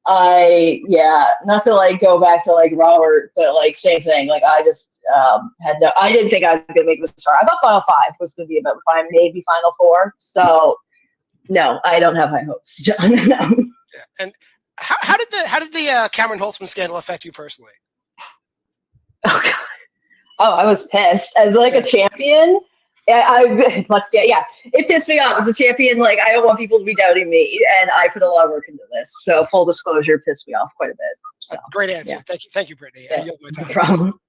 not to go back to Robert, but same thing. I just I didn't think I was gonna make this far. I thought Final 5 was gonna be about maybe Final 4. So no, I don't have high hopes, John. No. Yeah. And how did the Cameron Holtzman scandal affect you personally? Oh God. Oh, I was pissed as a champion. It pissed me off as a champion. I don't want people to be doubting me, and I put a lot of work into this. So full disclosure, pissed me off quite a bit. So, great answer. Yeah. Thank you, Brittany. Yeah, I yield my time. no problem.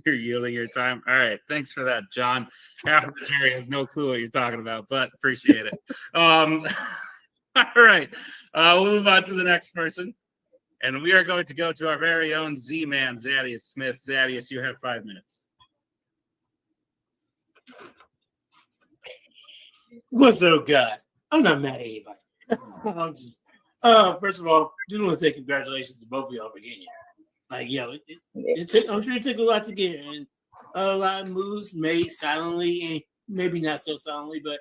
You're yielding your time. All right, thanks for that, John. Half of the jury has no clue what you're talking about, but appreciate it. All right, we'll move on to the next person, and we are going to go to our very own Z-Man, Zadius Smith. Zadius, you have 5 minutes. What's up, guys? I'm not mad at anybody. I'm just, first of all, just want to say congratulations to both of y'all for getting here. I'm sure it took a lot to get here, and a lot of moves made silently and maybe not so silently, but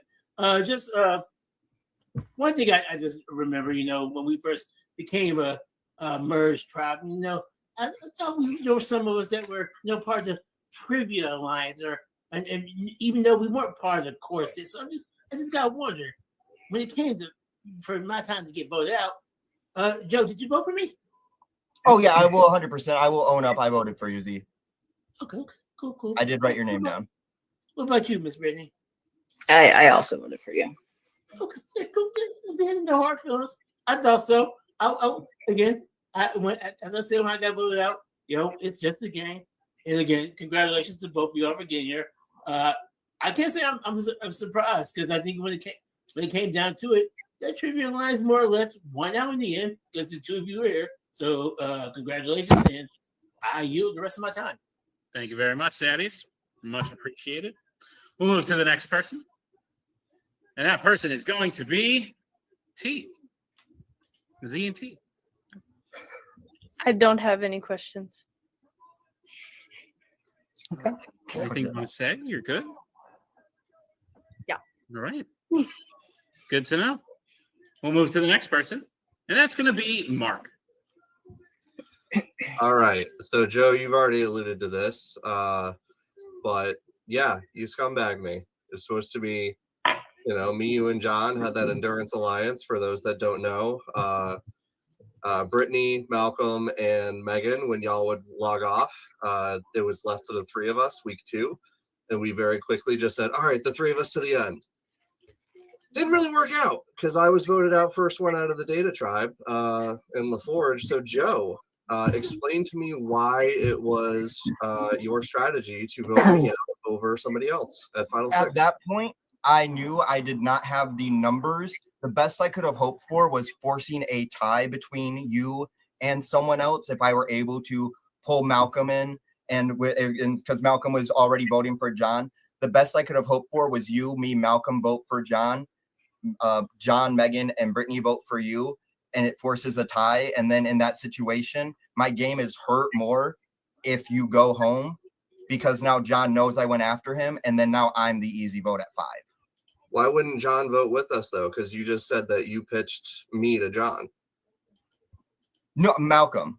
one thing I just remember, when we first became a merged tribe, I thought there were some of us that were, part of the Trivia Alliance, and even though we weren't part of the courses, so I just got to wonder, when it came for my time to get voted out, Joe, did you vote for me? Oh, yeah, I will 100%. I will own up. I voted for you, Z. Okay, cool. I did write your name down. What about you, Miss Brittany? I also voted for you. Okay, that's cool. No hard feelings. I thought so. Again, as I said when I got voted out, it's just a game. And again, congratulations to both of y'all for getting here. I can't say I'm surprised because I think when it came down to it, that trivia line more or less won out in the end because the two of you were here. So congratulations, and I yield the rest of my time. Thank you very much, Saddies. Much appreciated. We'll move to the next person. And that person is going to be T. Z and T. I don't have any questions. Okay. Anything you want to say? You're good? Yeah. All right. Good to know. We'll move to the next person. And that's going to be Mark. All right. So, Joe, you've already alluded to this. But, yeah, you scumbag me. It's supposed to be, me, you, and John had that Endurance Alliance, for those that don't know. Brittany, Malcolm, and Megan, when y'all would log off, it was left to the three of us, week 2. And we very quickly just said, all right, the three of us to the end. Didn't really work out because I was voted out first one out of the Data Tribe in LaForge. So, Joe, explain to me why it was your strategy to vote me out over somebody else at Final Six. At that point, I knew I did not have the numbers. The best I could have hoped for was forcing a tie between you and someone else if I were able to pull Malcolm in, and because Malcolm was already voting for John. The best I could have hoped for was you, me, Malcolm vote for John, John, Megan, and Brittany vote for you, and it forces a tie. And then in that situation, my game is hurt more if you go home, because now John knows I went after him, and then now I'm the easy vote at 5. Why wouldn't John vote with us, though? Because you just said that you pitched me to John. No, Malcolm.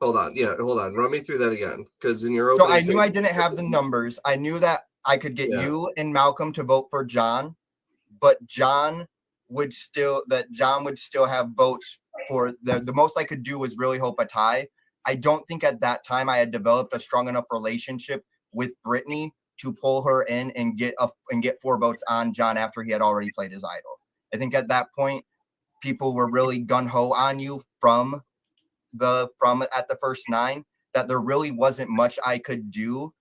Hold on. Yeah, hold on. Run me through that again. Because in your So opening I knew I didn't have the numbers. I knew that I could get you and Malcolm to vote for John, but John would still have votes for the most I could do was really hope a tie. I don't think at that time I had developed a strong enough relationship with Brittany to pull her in and get 4 votes on John after he had already played his idol. I think at that point, people were really gun-ho on you from at the first 9, that there really wasn't much I could do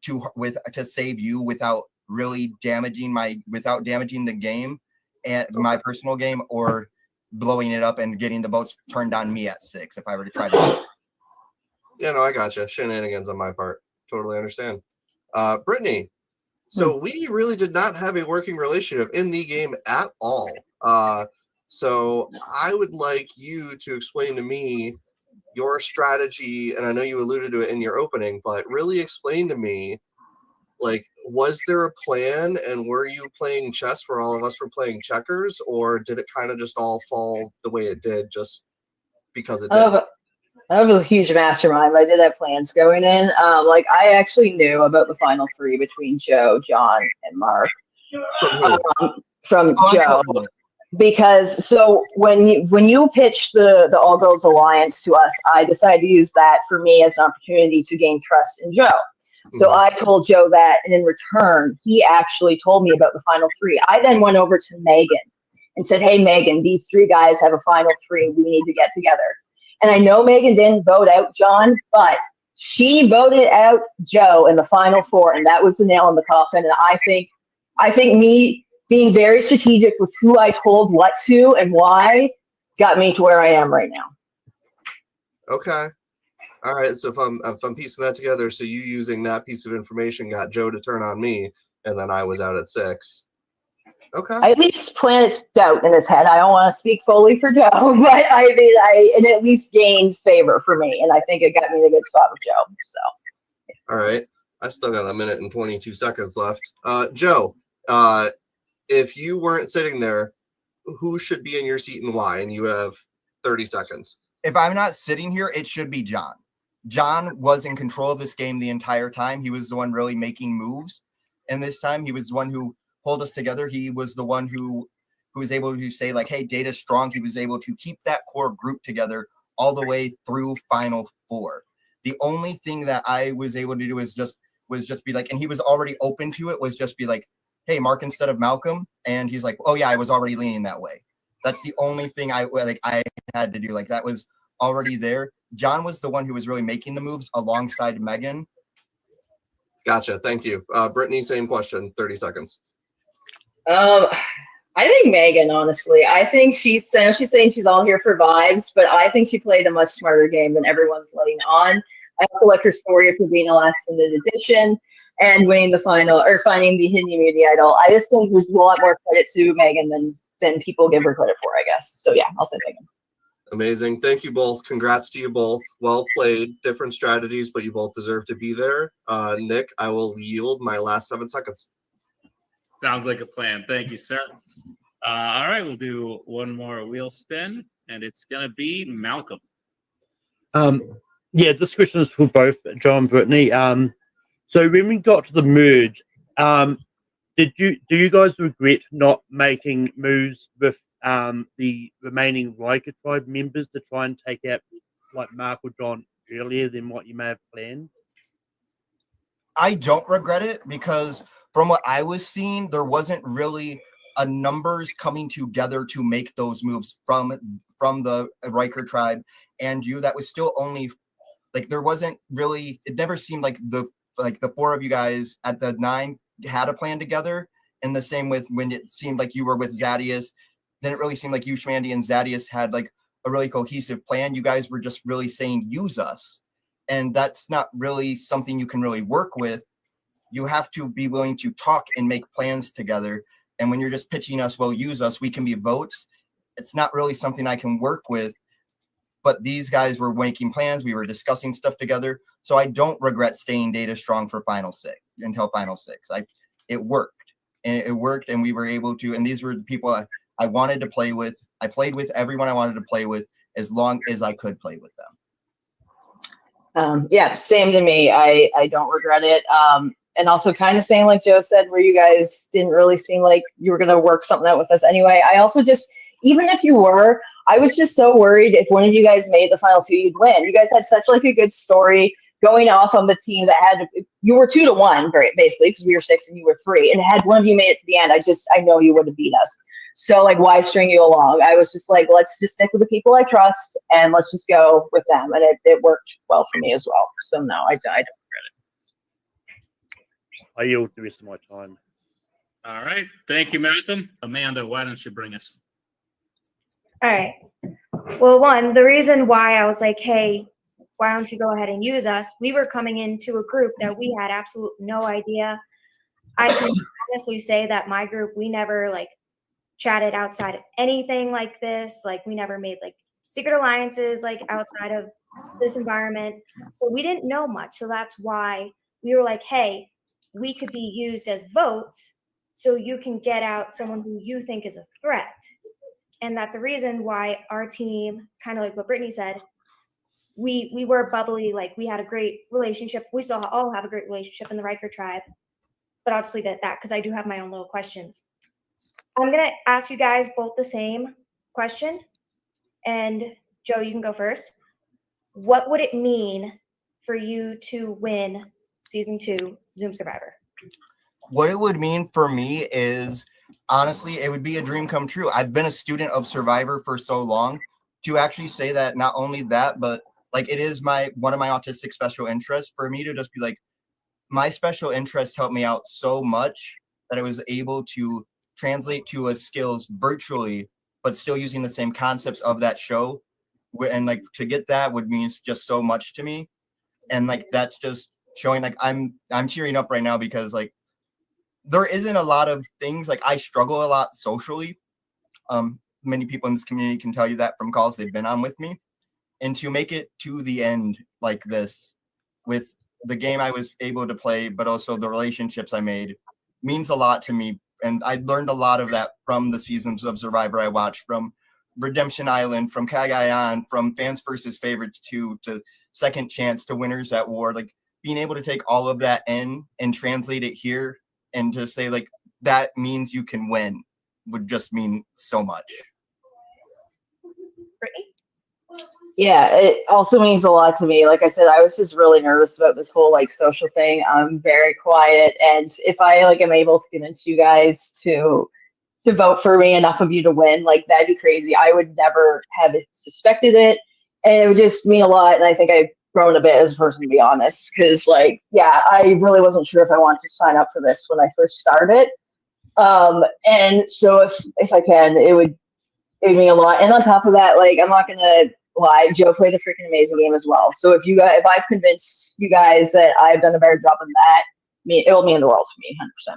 to save you without really damaging the game and my personal game, or blowing it up and getting the votes turned on me at 6 if I were to try to. Yeah, no, I gotcha. Shenanigans on my part. Totally understand. Brittany, so we really did not have a working relationship in the game at all. So I would like you to explain to me your strategy, and I know you alluded to it in your opening, but really explain to me, like, was there a plan, and were you playing chess where all of us were playing checkers, or did it kind of just all fall the way it did just because it did? I was a huge mastermind. I did have plans going in. I actually knew about the final 3 between Joe, John, and Mark. From Joe. Because when you pitched the All Girls Alliance to us, I decided to use that for me as an opportunity to gain trust in Joe. So I told Joe that, and in return, he actually told me about the final 3. I then went over to Megan and said, hey, Megan, these 3 guys have a final 3. We need to get together. And I know Megan didn't vote out John, but she voted out Joe in the final 4, and that was the nail in the coffin. And I think me being very strategic with who I told what to and why got me to where I am right now. Okay. All right. So if I'm piecing that together, so you using that piece of information got Joe to turn on me, and then I was out at 6. Okay. I at least planted doubt in his head. I don't want to speak fully for Joe, but it at least gained favor for me, and I think it got me in a good spot with Joe. So. All right. I still got 1 minute and 22 seconds left. Joe, if you weren't sitting there, who should be in your seat and why? And you have 30 seconds. If I'm not sitting here, it should be John. John was in control of this game the entire time. He was the one really making moves. And this time, he was the one who pulled us together. He was the one who was able to say, like, hey, Data's strong. He was able to keep that core group together all the way through Final 4. The only thing that I was able to do was just be like, and he was already open to it, was just be like, hey, Mark instead of Malcolm. And he's like, oh yeah, I was already leaning that way. That's the only thing I had to do. Like, that was already there. John was the one who was really making the moves alongside Megan. Gotcha. Thank you. Brittany, same question, 30 seconds. I think Megan, honestly. I think she's saying she's all here for vibes, but I think she played a much smarter game than everyone's letting on. I also like her story for being a last-minute addition and winning the final or finding the hidden immunity idol. I just think there's a lot more credit to Megan than people give her credit for, I guess. So yeah, I'll say Megan. Amazing. Thank you both. Congrats to you both. Well played. Different strategies, but you both deserve to be there. Nick, I will yield my last 7 seconds. Sounds like a plan. Thank you, sir. All right, we'll do one more wheel spin, and it's going to be Malcolm. Yeah, this question is for both John and Brittany. So when we got to the merge, do you guys regret not making moves with the remaining Riker tribe members to try and take out like Mark or John earlier than what you may have planned? I don't regret it because from what I was seeing, there wasn't really a numbers coming together to make those moves from the Riker tribe and you. That was still only like there wasn't really. It never seemed like the 4 of you guys at the 9 had a plan together. And the same with when it seemed like you were with Zadius, then it really seemed like you, Schmandy, and Zadius had like a really cohesive plan. You guys were just really saying use us, and that's not really something you can really work with. You have to be willing to talk and make plans together. And when you're just pitching us, well, use us, we can be votes. It's not really something I can work with. But these guys were making plans. We were discussing stuff together. So I don't regret staying data strong for Final 6 until Final 6. It worked. And it worked, and we were able to. And these were the people I wanted to play with. I played with everyone I wanted to play with as long as I could play with them. Yeah, same to me. I don't regret it. And also kind of saying like Joe said, where you guys didn't really seem like you were going to work something out with us anyway. I also just, even if you were, I was just so worried if one of you guys made the final 2, you'd win. You guys had such like a good story going off on the team that had, you were 2-1, basically, because we were 6 and you were 3. And had one of you made it to the end, I know you would have beat us. So like, why string you along? I was just like, let's just stick with the people I trust and let's just go with them. And it worked well for me as well. So no, I don't regret it. I yield the rest of my time. All right. Thank you, Malcolm. Amanda, why don't you bring us? All right. Well, the reason why I was like, hey, why don't you go ahead and use us? We were coming into a group that we had absolutely no idea. I can honestly say that my group, we never like chatted outside of anything like this. Like we never made like secret alliances like outside of this environment. So we didn't know much. So that's why we were like, hey, we could be used as votes so you can get out someone who you think is a threat. And that's a reason why our team, kind of like what Brittany said, we were bubbly, like we had a great relationship. We still all have a great relationship in the Riker tribe, but I'll just leave it at that because I do have my own little questions. I'm going to ask you guys both the same question. And Joe, you can go first. What would it mean for you to win Season 2 Zoom Survivor? What it would mean for me is, honestly, it would be a dream come true. I've been a student of Survivor for so long to actually say that not only that, but like it is one of my autistic special interests for me to just be like, my special interest helped me out so much that I was able to translate to a skills virtually, but still using the same concepts of that show. And like to get that would mean just so much to me. And like that's just showing like I'm tearing up right now because like there isn't a lot of things, like I struggle a lot socially. Many people in this community can tell you that from calls they've been on with me. And to make it to the end like this with the game I was able to play, but also the relationships I made means a lot to me. And I learned a lot of that from the seasons of Survivor I watched, from Redemption Island, from Cagayan, from Fans versus Favorites 2 to Second Chance to Winners at War. Like being able to take all of that in and translate it here and to say like that means you can win would just mean so much. Brittany? Yeah, it also means a lot to me. Like I said, I was just really nervous about this whole like social thing. I'm very quiet, and if I like am able to convince you guys to vote for me, enough of you to win, like that'd be crazy. I would never have suspected it, and it would just mean a lot. And I think I've grown a bit as a person, to be honest, because like, yeah, I really wasn't sure if I wanted to sign up for this when I first started. And so if I can, it would mean a lot. And on top of that, like, I'm not gonna lie, Joe played a freaking amazing game as well. So if I've convinced you guys that I've done a better job than that, it will mean the world to me, 100%.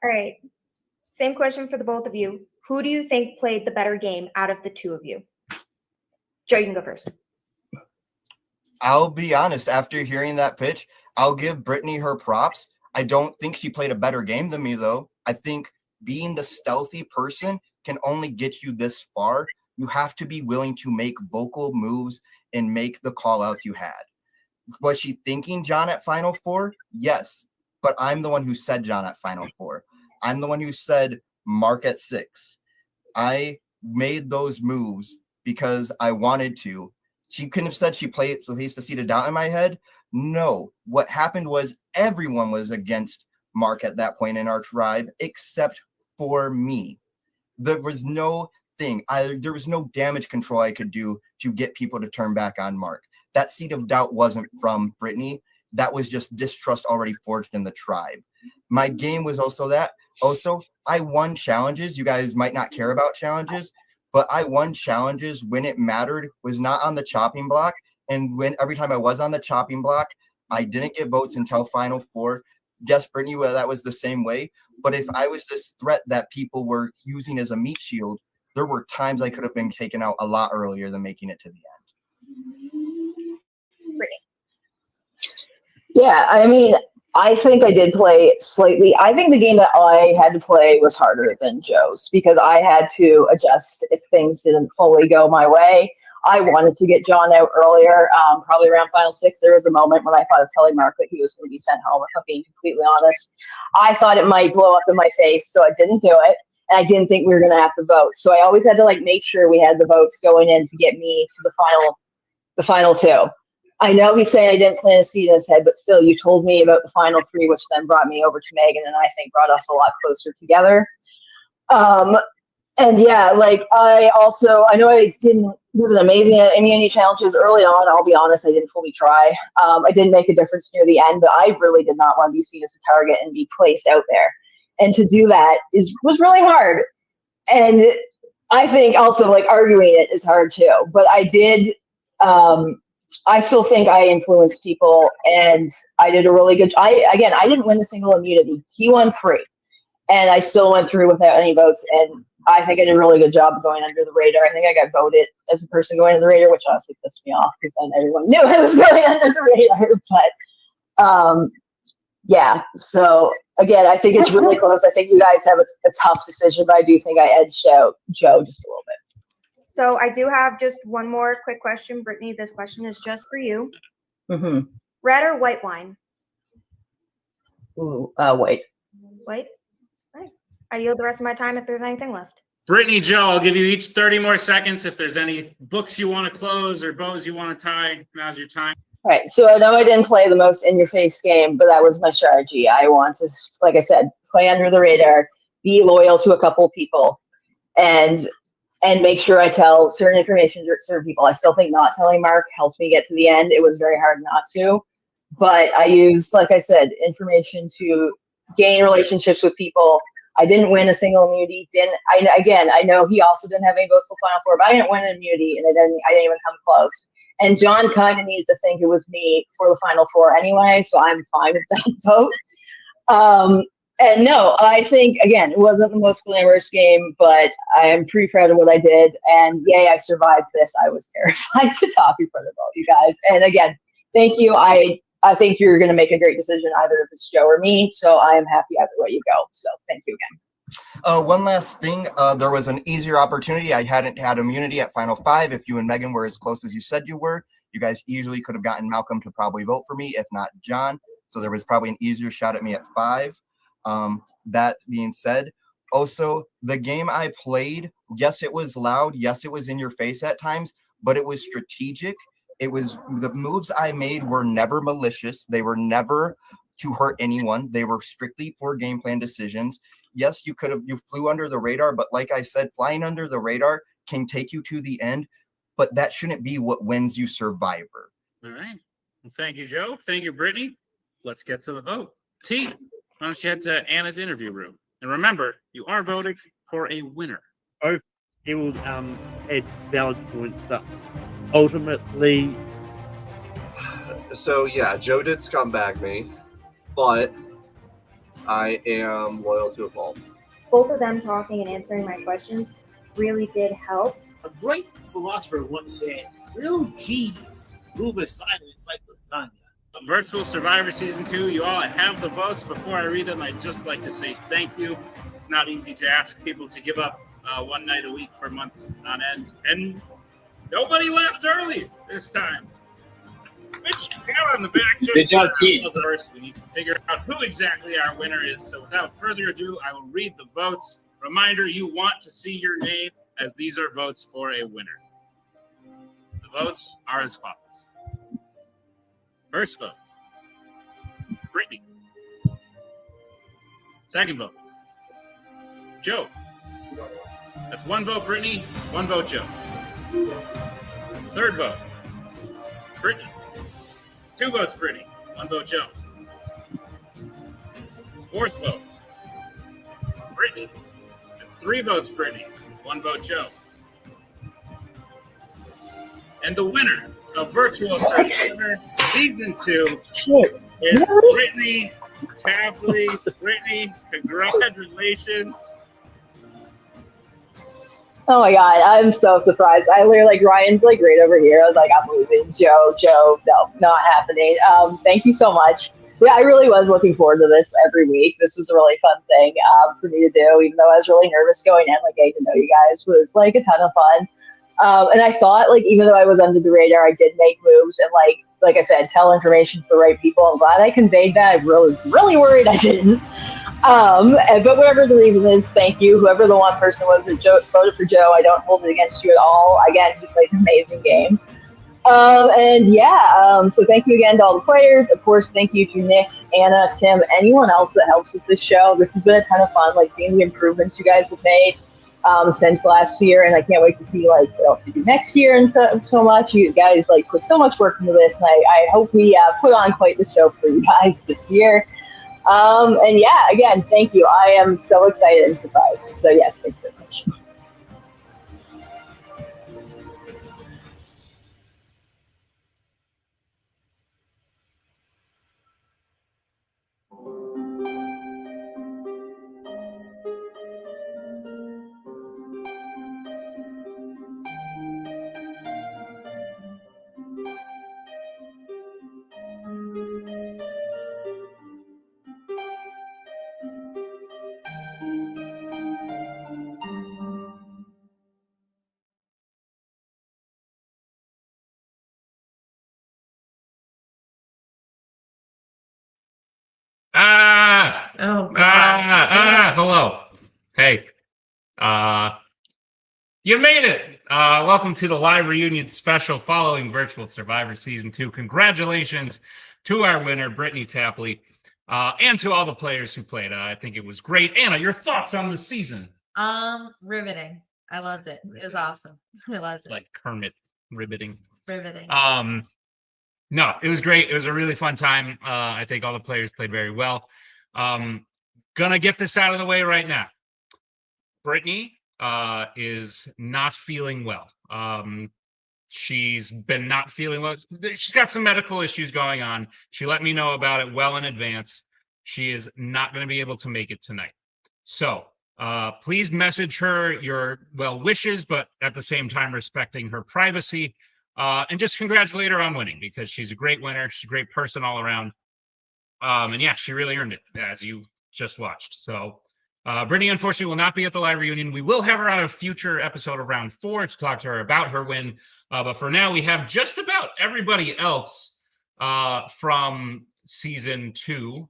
All right. Same question for the both of you. Who do you think played the better game out of the two of you? Joe, you can go first. I'll be honest, after hearing that pitch, I'll give Brittany her props. I don't think she played a better game than me, though. I think being the stealthy person can only get you this far. You have to be willing to make vocal moves and make the call outs you had. Was she thinking John at Final Four? Yes. But I'm the one who said John at Final Four. I'm the one who said Mark at 6. I made those moves because I wanted to. She couldn't have said she placed the seed of doubt in my head. No. What happened was everyone was against Mark at that point in our tribe except for me. There was no thing. There was no damage control I could do to get people to turn back on Mark. That seed of doubt wasn't from Brittany. That was just distrust already forged in the tribe. My game was also that. Also, I won challenges. You guys might not care about challenges, but I won challenges when it mattered, was not on the chopping block. And when every time I was on the chopping block, I didn't get votes until Final Four. Yes, Brittany, well, that was the same way. But if I was this threat that people were using as a meat shield, there were times I could have been taken out a lot earlier than making it to the end. Brittany. Yeah, I mean, I think I did play slightly. I think the game that I had to play was harder than Joe's because I had to adjust if things didn't fully go my way. I wanted to get John out earlier, probably around Final 6. There was a moment when I thought of telling Mark that he was going to be sent home, if I'm being completely honest. I thought it might blow up in my face, so I didn't do it. And I didn't think we were going to have to vote. So I always had to make sure we had the votes going in to get me to the final 2. I know he's saying I didn't plant a seed in his head, but still, you told me about the final 3, which then brought me over to Megan, and I think brought us a lot closer together. And yeah, I know I wasn't amazing at immunity challenges early on. I'll be honest, I didn't fully try. I didn't make a difference near the end, but I really did not want to be seen as a target and be placed out there. And to do that was really hard. And I think also arguing it is hard too. But I did. I still think I influenced people, and I did a really good. I didn't win a single immunity. He won 3, and I still went through without any votes. And I think I did a really good job of going under the radar. I think I got voted as a person going under the radar, which honestly pissed me off because then everyone knew I was going under the radar. But yeah. So again, I think it's really close. I think you guys have a tough decision, but I do think I edged out Joe just a little bit. So I do have just one more quick question, Brittany. This question is just for you. Mm-hmm. Red or white wine? Ooh, white. White. Right. I yield the rest of my time if there's anything left. Brittany, Joe, I'll give you each 30 more seconds. If there's any books you want to close or bows you want to tie, now's your time. All right. So I know I didn't play the most in-your-face game, but that was my strategy. I want to, like I said, play under the radar, be loyal to a couple people, and make sure I tell certain information to certain people. I still think not telling Mark helped me get to the end. It was very hard not to. But I used, like I said, information to gain relationships with people. I didn't win a single immunity. I know he also didn't have any votes till Final Four, but I didn't win an immunity, and I didn't even come close. And John kind of needed to think it was me for the Final Four anyway, so I'm fine with that vote. And no, I think, again, it wasn't the most glamorous game, but I am pretty proud of what I did. And yay, I survived this. I was terrified to top in front of all you guys. And again, thank you. I think you're going to make a great decision, either if it's Joe or me. So I am happy either way you go. So thank you again. One last thing. There was an easier opportunity. I hadn't had immunity at Final 5. If you and Megan were as close as you said you were, you guys easily could have gotten Malcolm to probably vote for me, if not John. So there was probably an easier shot at me at 5. That being said, also the game I played, yes, it was loud. Yes, it was in your face at times, but it was strategic. It was, the moves I made were never malicious. They were never to hurt anyone. They were strictly for game plan decisions. Yes, you flew under the radar, but like I said, flying under the radar can take you to the end, but that shouldn't be what wins you Survivor. All right. Well, thank you, Joe. Thank you, Brittany. Let's get to the vote. T, why don't you head to Anna's interview room? And remember, you are voting for a winner. Both people had valid points, but ultimately, So yeah, Joe did scumbag me, but I am loyal to a fault. Both of them talking and answering my questions really did help. A great philosopher once said, "Real G's move in silence like lasagna." Virtual Survivor Season 2, you all have the votes. Before I read them, I'd just like to say thank you. It's not easy to ask people to give up one night a week for months on end. And nobody left early this time. Which, pat on the back, just first, we need to figure out who exactly our winner is. So without further ado, I will read the votes. Reminder, you want to see your name, as these are votes for a winner. The votes are as follows. First vote, Brittany. Second vote, Joe. That's one vote, Brittany, one vote, Joe. Third vote, Brittany. Two votes, Brittany, one vote, Joe. Fourth vote, Brittany. That's three votes, Brittany, one vote, Joe. And the winner of Virtual Survivor Season 2 is Brittany Tapley. Brittany, congratulations. Oh my god, I'm so surprised. I literally, Ryan's right over here. I was like, I'm losing. Joe, no, not happening. Thank you so much. Yeah, I really was looking forward to this every week. This was a really fun thing for me to do, even though I was really nervous going in. Like, getting to know you guys was like a ton of fun. And I thought, like, even though I was under the radar, I did make moves and, like I said, tell information to the right people. I'm glad I conveyed that. I'm really worried I didn't. But whatever the reason is, thank you. Whoever the one person was that voted for Joe, I don't hold it against you at all. Again, he played an amazing game. So thank you again to all the players. Of course, thank you to Nick, Anna, Tim, anyone else that helps with this show. This has been a ton of fun, like seeing the improvements you guys have made since last year, and I can't wait to see like what else we do next year and so much. You guys like put so much work into this, and I hope we put on quite the show for you guys this year. Again, thank you. I am so excited and surprised. So yes, thank you very much. Hello. Hey. You made it. Welcome to the live reunion special following Virtual Survivor Season 2. Congratulations to our winner, Brittany Tapley, and to all the players who played. I think it was great. Anna, your thoughts on the season? Riveting. I loved it. It was awesome. I loved it. Like Kermit, riveting. Riveting. No, it was great. It was a really fun time. I think all the players played very well. Gonna get this out of the way right now. Brittany is not feeling well. She's been not feeling well. She's got some medical issues going on. She let me know about it well in advance. She is not going to be able to make it tonight. So please message her your well wishes, but at the same time respecting her privacy. And just congratulate her on winning, because she's a great winner. She's a great person all around. And yeah, she really earned it, as you just watched. So Brittany, unfortunately, will not be at the live reunion. We will have her on a future episode of Round 4 to talk to her about her win. But for now, we have just about everybody else from Season 2.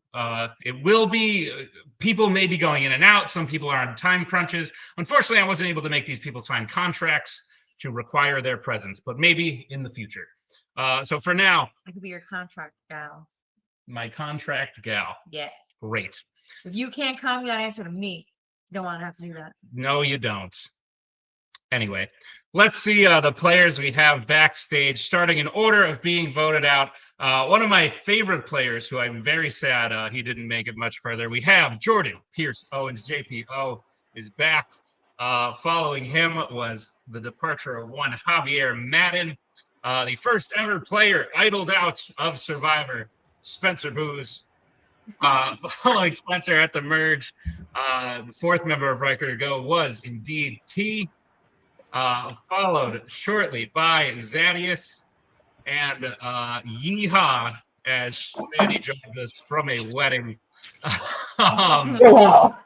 It will be, people may be going in and out. Some people are on time crunches. Unfortunately, I wasn't able to make these people sign contracts to require their presence, but maybe in the future. So for now, I could be your contract gal. My contract gal. Yeah. Great. If you can't come, you gotta answer to me. You don't want to have to do that. No, you don't. Anyway, let's see the players we have backstage, starting in order of being voted out. One of my favorite players, who I'm very sad he didn't make it much further. We have Jordan Pierce Owens, JPO, is back. Following him was the departure of one Javier Madden, the first ever player idled out of Survivor, Spencer Booze. Following Spencer at the merge, the fourth member of Riker to Go was indeed T. Followed shortly by Zadius and Yeehaw as Mandy joined us from a wedding. Wow.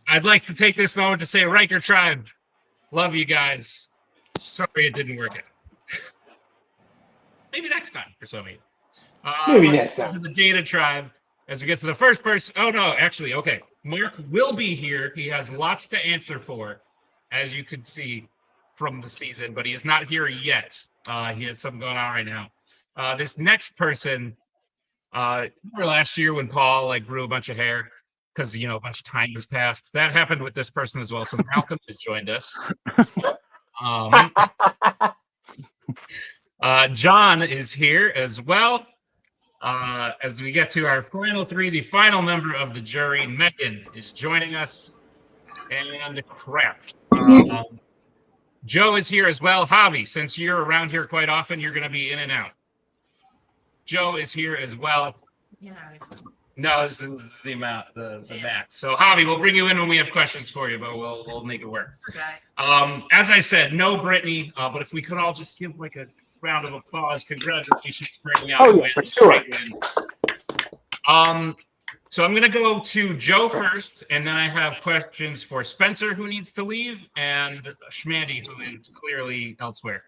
I'd like to take this moment to say, Riker Tribe, love you guys. Sorry it didn't work out. Maybe next time for some of you. Maybe Let's next go time. to the Data Tribe as we get to the first person. Oh, no, actually, okay. Mark will be here. He has lots to answer for, as you could see from the season, but he is not here yet. He has something going on right now. This next person, remember last year when Paul grew a bunch of hair because a bunch of time has passed? That happened with this person as well. So Malcolm has joined us. John is here as well. As we get to our final three, the final member of the jury, Megan, is joining us. And crap. Joe is here as well. Javi, since you're around here quite often, you're going to be in and out. Joe is here as well. No, this is the amount, the max. So Javi, we'll bring you in when we have questions for you, but we'll make it work. Okay. As I said, no Brittany, but if we could all just give a round of applause. Congratulations, Brittany. Oh, yeah, for sure. So I'm going to go to Joe first, and then I have questions for Spencer, who needs to leave, and Schmandy, who is clearly elsewhere.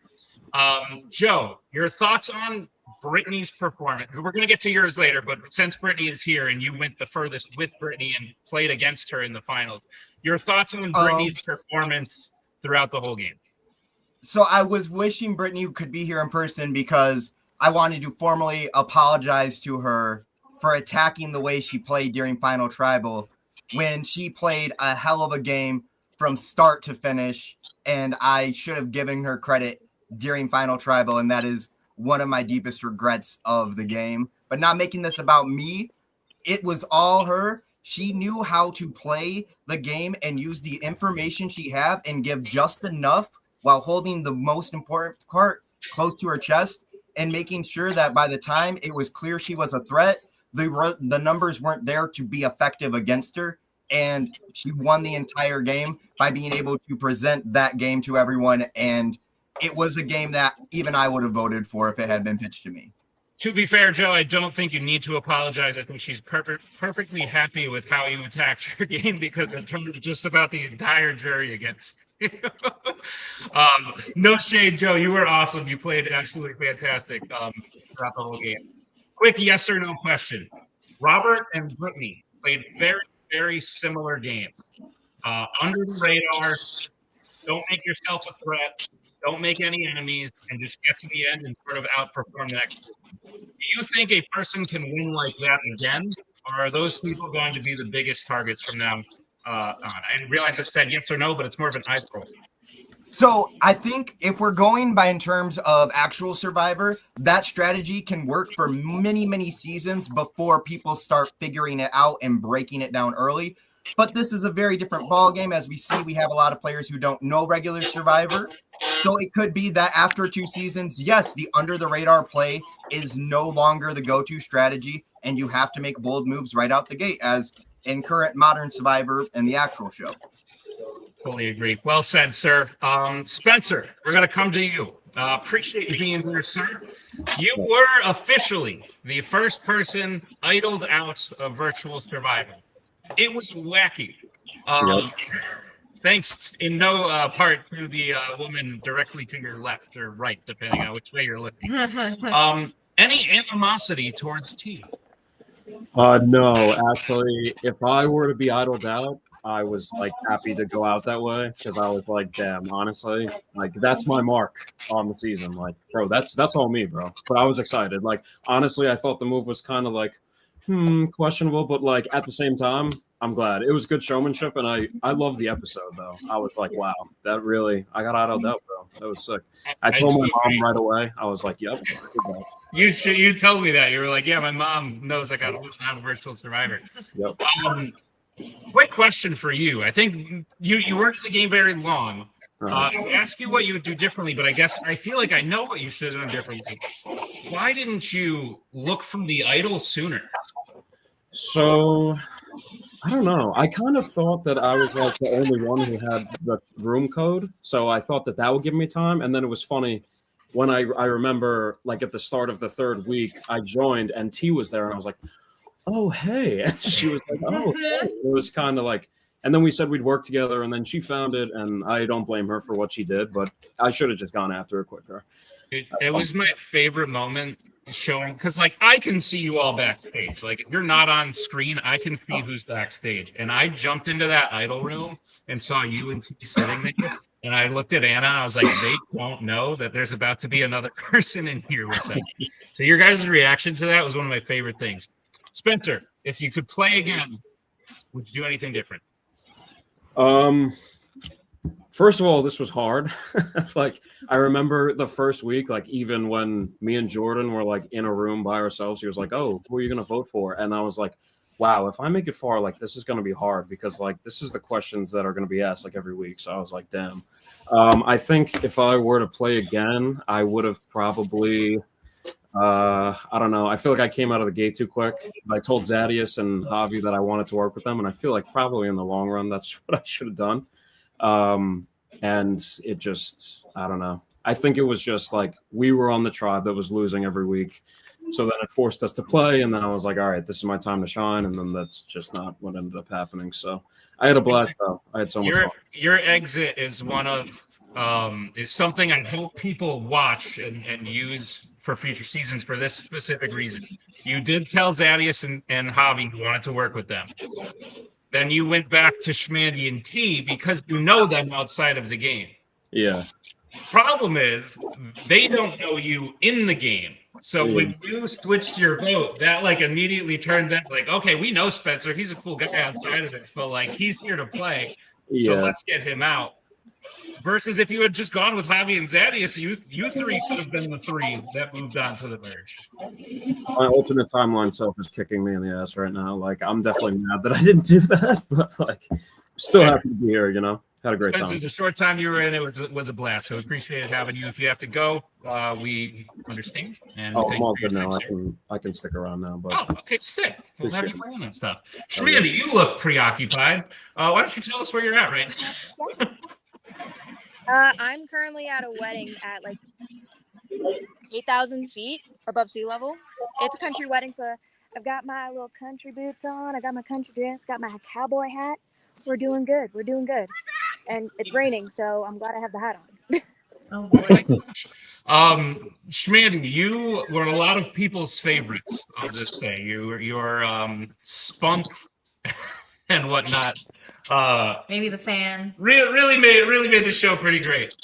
Joe, your thoughts on Brittany's performance? We're going to get to yours later, but since Brittany is here and you went the furthest with Brittany and played against her in the finals, your thoughts on Brittany's performance throughout the whole game? So I was wishing Brittany could be here in person because I wanted to formally apologize to her for attacking the way she played during Final Tribal when she played a hell of a game from start to finish, and I should have given her credit during Final Tribal, and that is one of my deepest regrets of the game. But not making this about me, it was all her. She knew how to play the game and use the information she had and give just enough while holding the most important part close to her chest and making sure that by the time it was clear she was a threat, the numbers weren't there to be effective against her. And she won the entire game by being able to present that game to everyone. And it was a game that even I would have voted for if it had been pitched to me. To be fair, Joe, I don't think you need to apologize. I think she's perfectly happy with how you attacked her game because it turned just about the entire jury against you. No shade, Joe. You were awesome. You played absolutely fantastic throughout the whole game. Quick yes or no question. Robert and Brittany played very, very similar games. Under the radar, don't make yourself a threat, don't make any enemies, and just get to the end and sort of outperform the next group. Do you think a person can win like that again, or are those people going to be the biggest targets from now on? I realize I said yes or no, but it's more of an eye roll. So I think if we're going by in terms of actual Survivor, that strategy can work for many, many seasons before people start figuring it out and breaking it down early. But this is a very different ball game. As we see, we have a lot of players who don't know regular Survivor. So it could be that after 2 seasons, yes, the under the radar play is no longer the go-to strategy, and you have to make bold moves right out the gate, as in current modern Survivor and the actual show. Fully agree. Well said, sir. Spencer, we're going to come to you. Appreciate you being here, sir. You were officially the first person idled out of Virtual Survivor. It was wacky. Thanks in no part to the woman directly to your left or right, depending on which way you're looking. Any animosity towards T? No, actually, if I were to be idled out, I was happy to go out that way because I was like, damn, honestly, that's my mark on the season. Bro, that's all me, bro. But I was excited. Honestly, I thought the move was kind of questionable, but at the same time, I'm glad. It was good showmanship, and I love the episode though. I was like, wow, that really I got idled out, bro. That was sick. I told my mom right away. I was like, yep. You told me that. You were like, yeah, my mom knows I got on Virtual Survivor. Yep. Quick question for you. I think you weren't in the game very long. I ask you what you would do differently, but I feel like I know what you should have done differently. Why didn't you look from the idol sooner? So I don't know. I kind of thought that I was like the only one who had the room code, so I thought that would give me time. And then it was funny when I remember like at the start of the third week, I joined and T was there, and I was like, "Oh hey," and she was like, "Oh." Hey. It was kind of like, and then we said we'd work together, and then she found it, and I don't blame her for what she did, but I should have just gone after her quicker. It was my favorite moment showing, because like I can see you all backstage. Like if you're not on screen, I can see who's backstage. And I jumped into that idol room and saw you and T sitting there. And I looked at Anna and I was like, they won't know that there's about to be another person in here with them. So your guys' reaction to that was one of my favorite things. Spencer, if you could play again, would you do anything different? First of all, this was hard. Like I remember the first week, like even when me and Jordan were like in a room by ourselves, he was like, "Oh, who are you gonna vote for?" And I was like, "Wow, if I make it far, like this is gonna be hard because like this is the questions that are gonna be asked like every week." So I was like, "Damn." I think if I were to play again, I would have probably. I don't know. I feel like I came out of the gate too quick. I told Zadius and Javi that I wanted to work with them, and I feel like probably in the long run, that's what I should have done. And it just, I don't know. I think it was just like we were on the tribe that was losing every week. So then it forced us to play. And then I was like, all right, this is my time to shine. And then that's just not what ended up happening. So I had a blast though. I had so much fun. Your exit is one of, is something I hope people watch and use for future seasons for this specific reason. You did tell Zadius and Javi you wanted to work with them. Then you went back to Schmandy and T because you know them outside of the game. Yeah. Problem is, they don't know you in the game. So when you switched your vote, that like immediately turned that like, okay, we know Spencer. He's a cool guy outside of it, but like he's here to play. So let's get him out. Versus if you had just gone with Javi and Zadius, you three could have been the three that moved on to the merge. My alternate timeline self is kicking me in the ass right now. Like I'm definitely mad that I didn't do that, but like still happy to be here, you know. Had a great time. The short time you were in, it was a blast. So appreciate having you. If you have to go, we understand. And I'm all good now. I can stick around now. But okay, sick. We'll have you playing and stuff. Schmandy, you look preoccupied. Why don't you tell us where you're at right now? I'm currently at a wedding at like 8,000 feet above sea level. It's a country wedding, so I've got my little country boots on. I got my country dress, got my cowboy hat. We're doing good. We're doing good. And it's raining, so I'm glad I have the hat on. Oh my gosh. Schmandy, you were a lot of people's favorites, I'll just say. Your spunk and whatnot. Maybe the fan. Really made the show pretty great.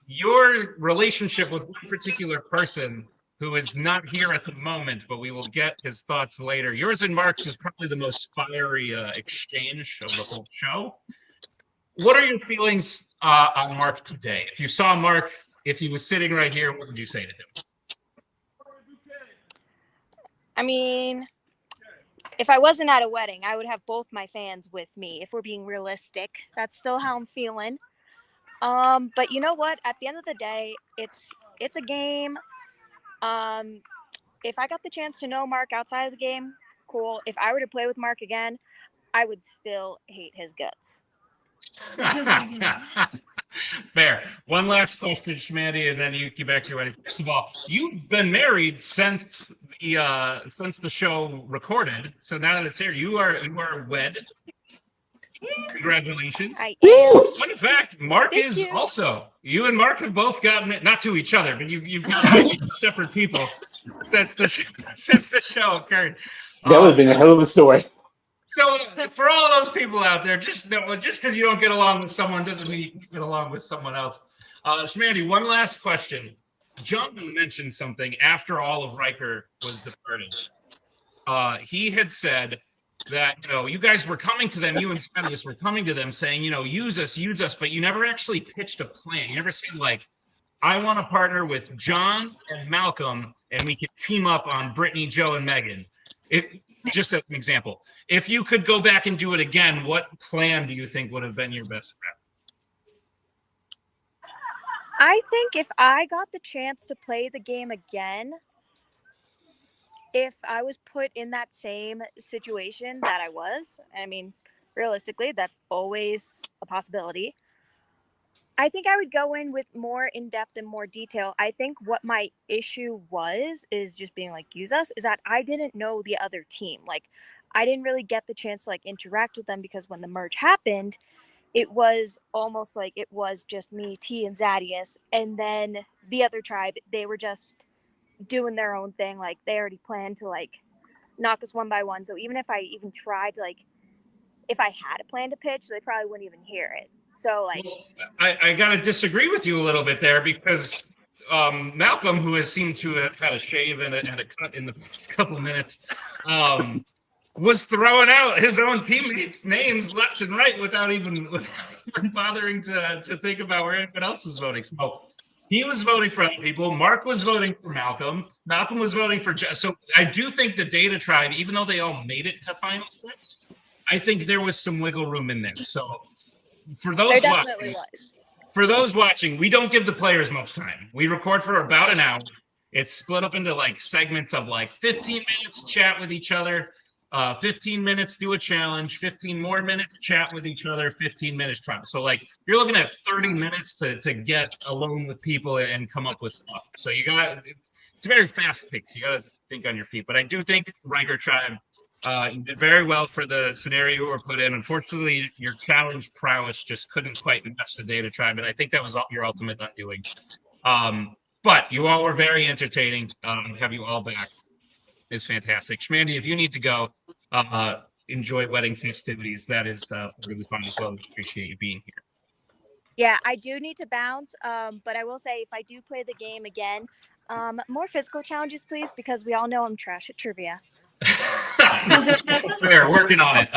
Your relationship with one particular person who is not here at the moment, but we will get his thoughts later. Yours and Mark's is probably the most fiery exchange of the whole show. What are your feelings on Mark today? If you saw Mark, if he was sitting right here, what would you say to him? I mean, if I wasn't at a wedding, I would have both my fans with me. If we're being realistic, that's still how I'm feeling. But you know what? At the end of the day, it's a game. If I got the chance to know Mark outside of the game, cool. If I were to play with Mark again, I would still hate his guts. Fair. One last question, Schmandy, and then you get back to your wedding. First of all, you've been married since the show recorded. So now that it's here, you are wed. Congratulations. Fun fact, Mark is also. You and Mark have both gotten it, not to each other, but you've gotten separate people since the show occurred. That would have been a hell of a story. So for all those people out there, just because you don't get along with someone doesn't mean you can get along with someone else. Schmandy, one last question. John mentioned something after all of Riker was departed. He had said that, you guys were coming to them, you and Spendius were coming to them saying, use us, but you never actually pitched a plan. You never said, like, I want to partner with John and Malcolm, and we could team up on Brittany, Joe, and Megan. Just as an example. If you could go back and do it again, what plan do you think would have been your best bet? I think if I got the chance to play the game again, if I was put in that same situation that I was, I mean, realistically, that's always a possibility. I think I would go in with more in-depth and more detail. I think what my issue is just being like, use us, is that I didn't know the other team. Like, I didn't really get the chance to like interact with them because when the merge happened, it was almost like it was just me, T, and Zadius. And then the other tribe, they were just doing their own thing. Like, they already planned to like knock us one by one. So even if I even tried to like, if I had a plan to pitch, they probably wouldn't even hear it. So like, I got to disagree with you a little bit there because Malcolm, who has seemed to have had a shave and a cut in the past couple of minutes, was throwing out his own teammates' names left and right without even bothering to think about where anyone else was voting. So he was voting for other people. Mark was voting for Malcolm. Malcolm was voting for Jeff. So I do think the Data Tribe, even though they all made it to Final Six, I think there was some wiggle room in there. So for those watching, we don't give the players much time. We record for about an hour. It's split up into like segments of like 15 minutes chat with each other, 15 minutes do a challenge, 15 more minutes chat with each other, 15 minutes try. So like you're looking at 30 minutes to get alone with people and come up with stuff. So it's very fast paced. You got to think on your feet. But I do think Riker Tribe did very well for the scenario you were put in. Unfortunately, your challenge prowess just couldn't quite match the Data Tribe, and I think that was your ultimate undoing. But you all were very entertaining. Have you all back is fantastic. Schmandy, if you need to go, enjoy wedding festivities. That is really fun as well. Appreciate you being here. Yeah, I do need to bounce, but I will say if I do play the game again, more physical challenges, please, because we all know I'm trash at trivia. Fair, working on it.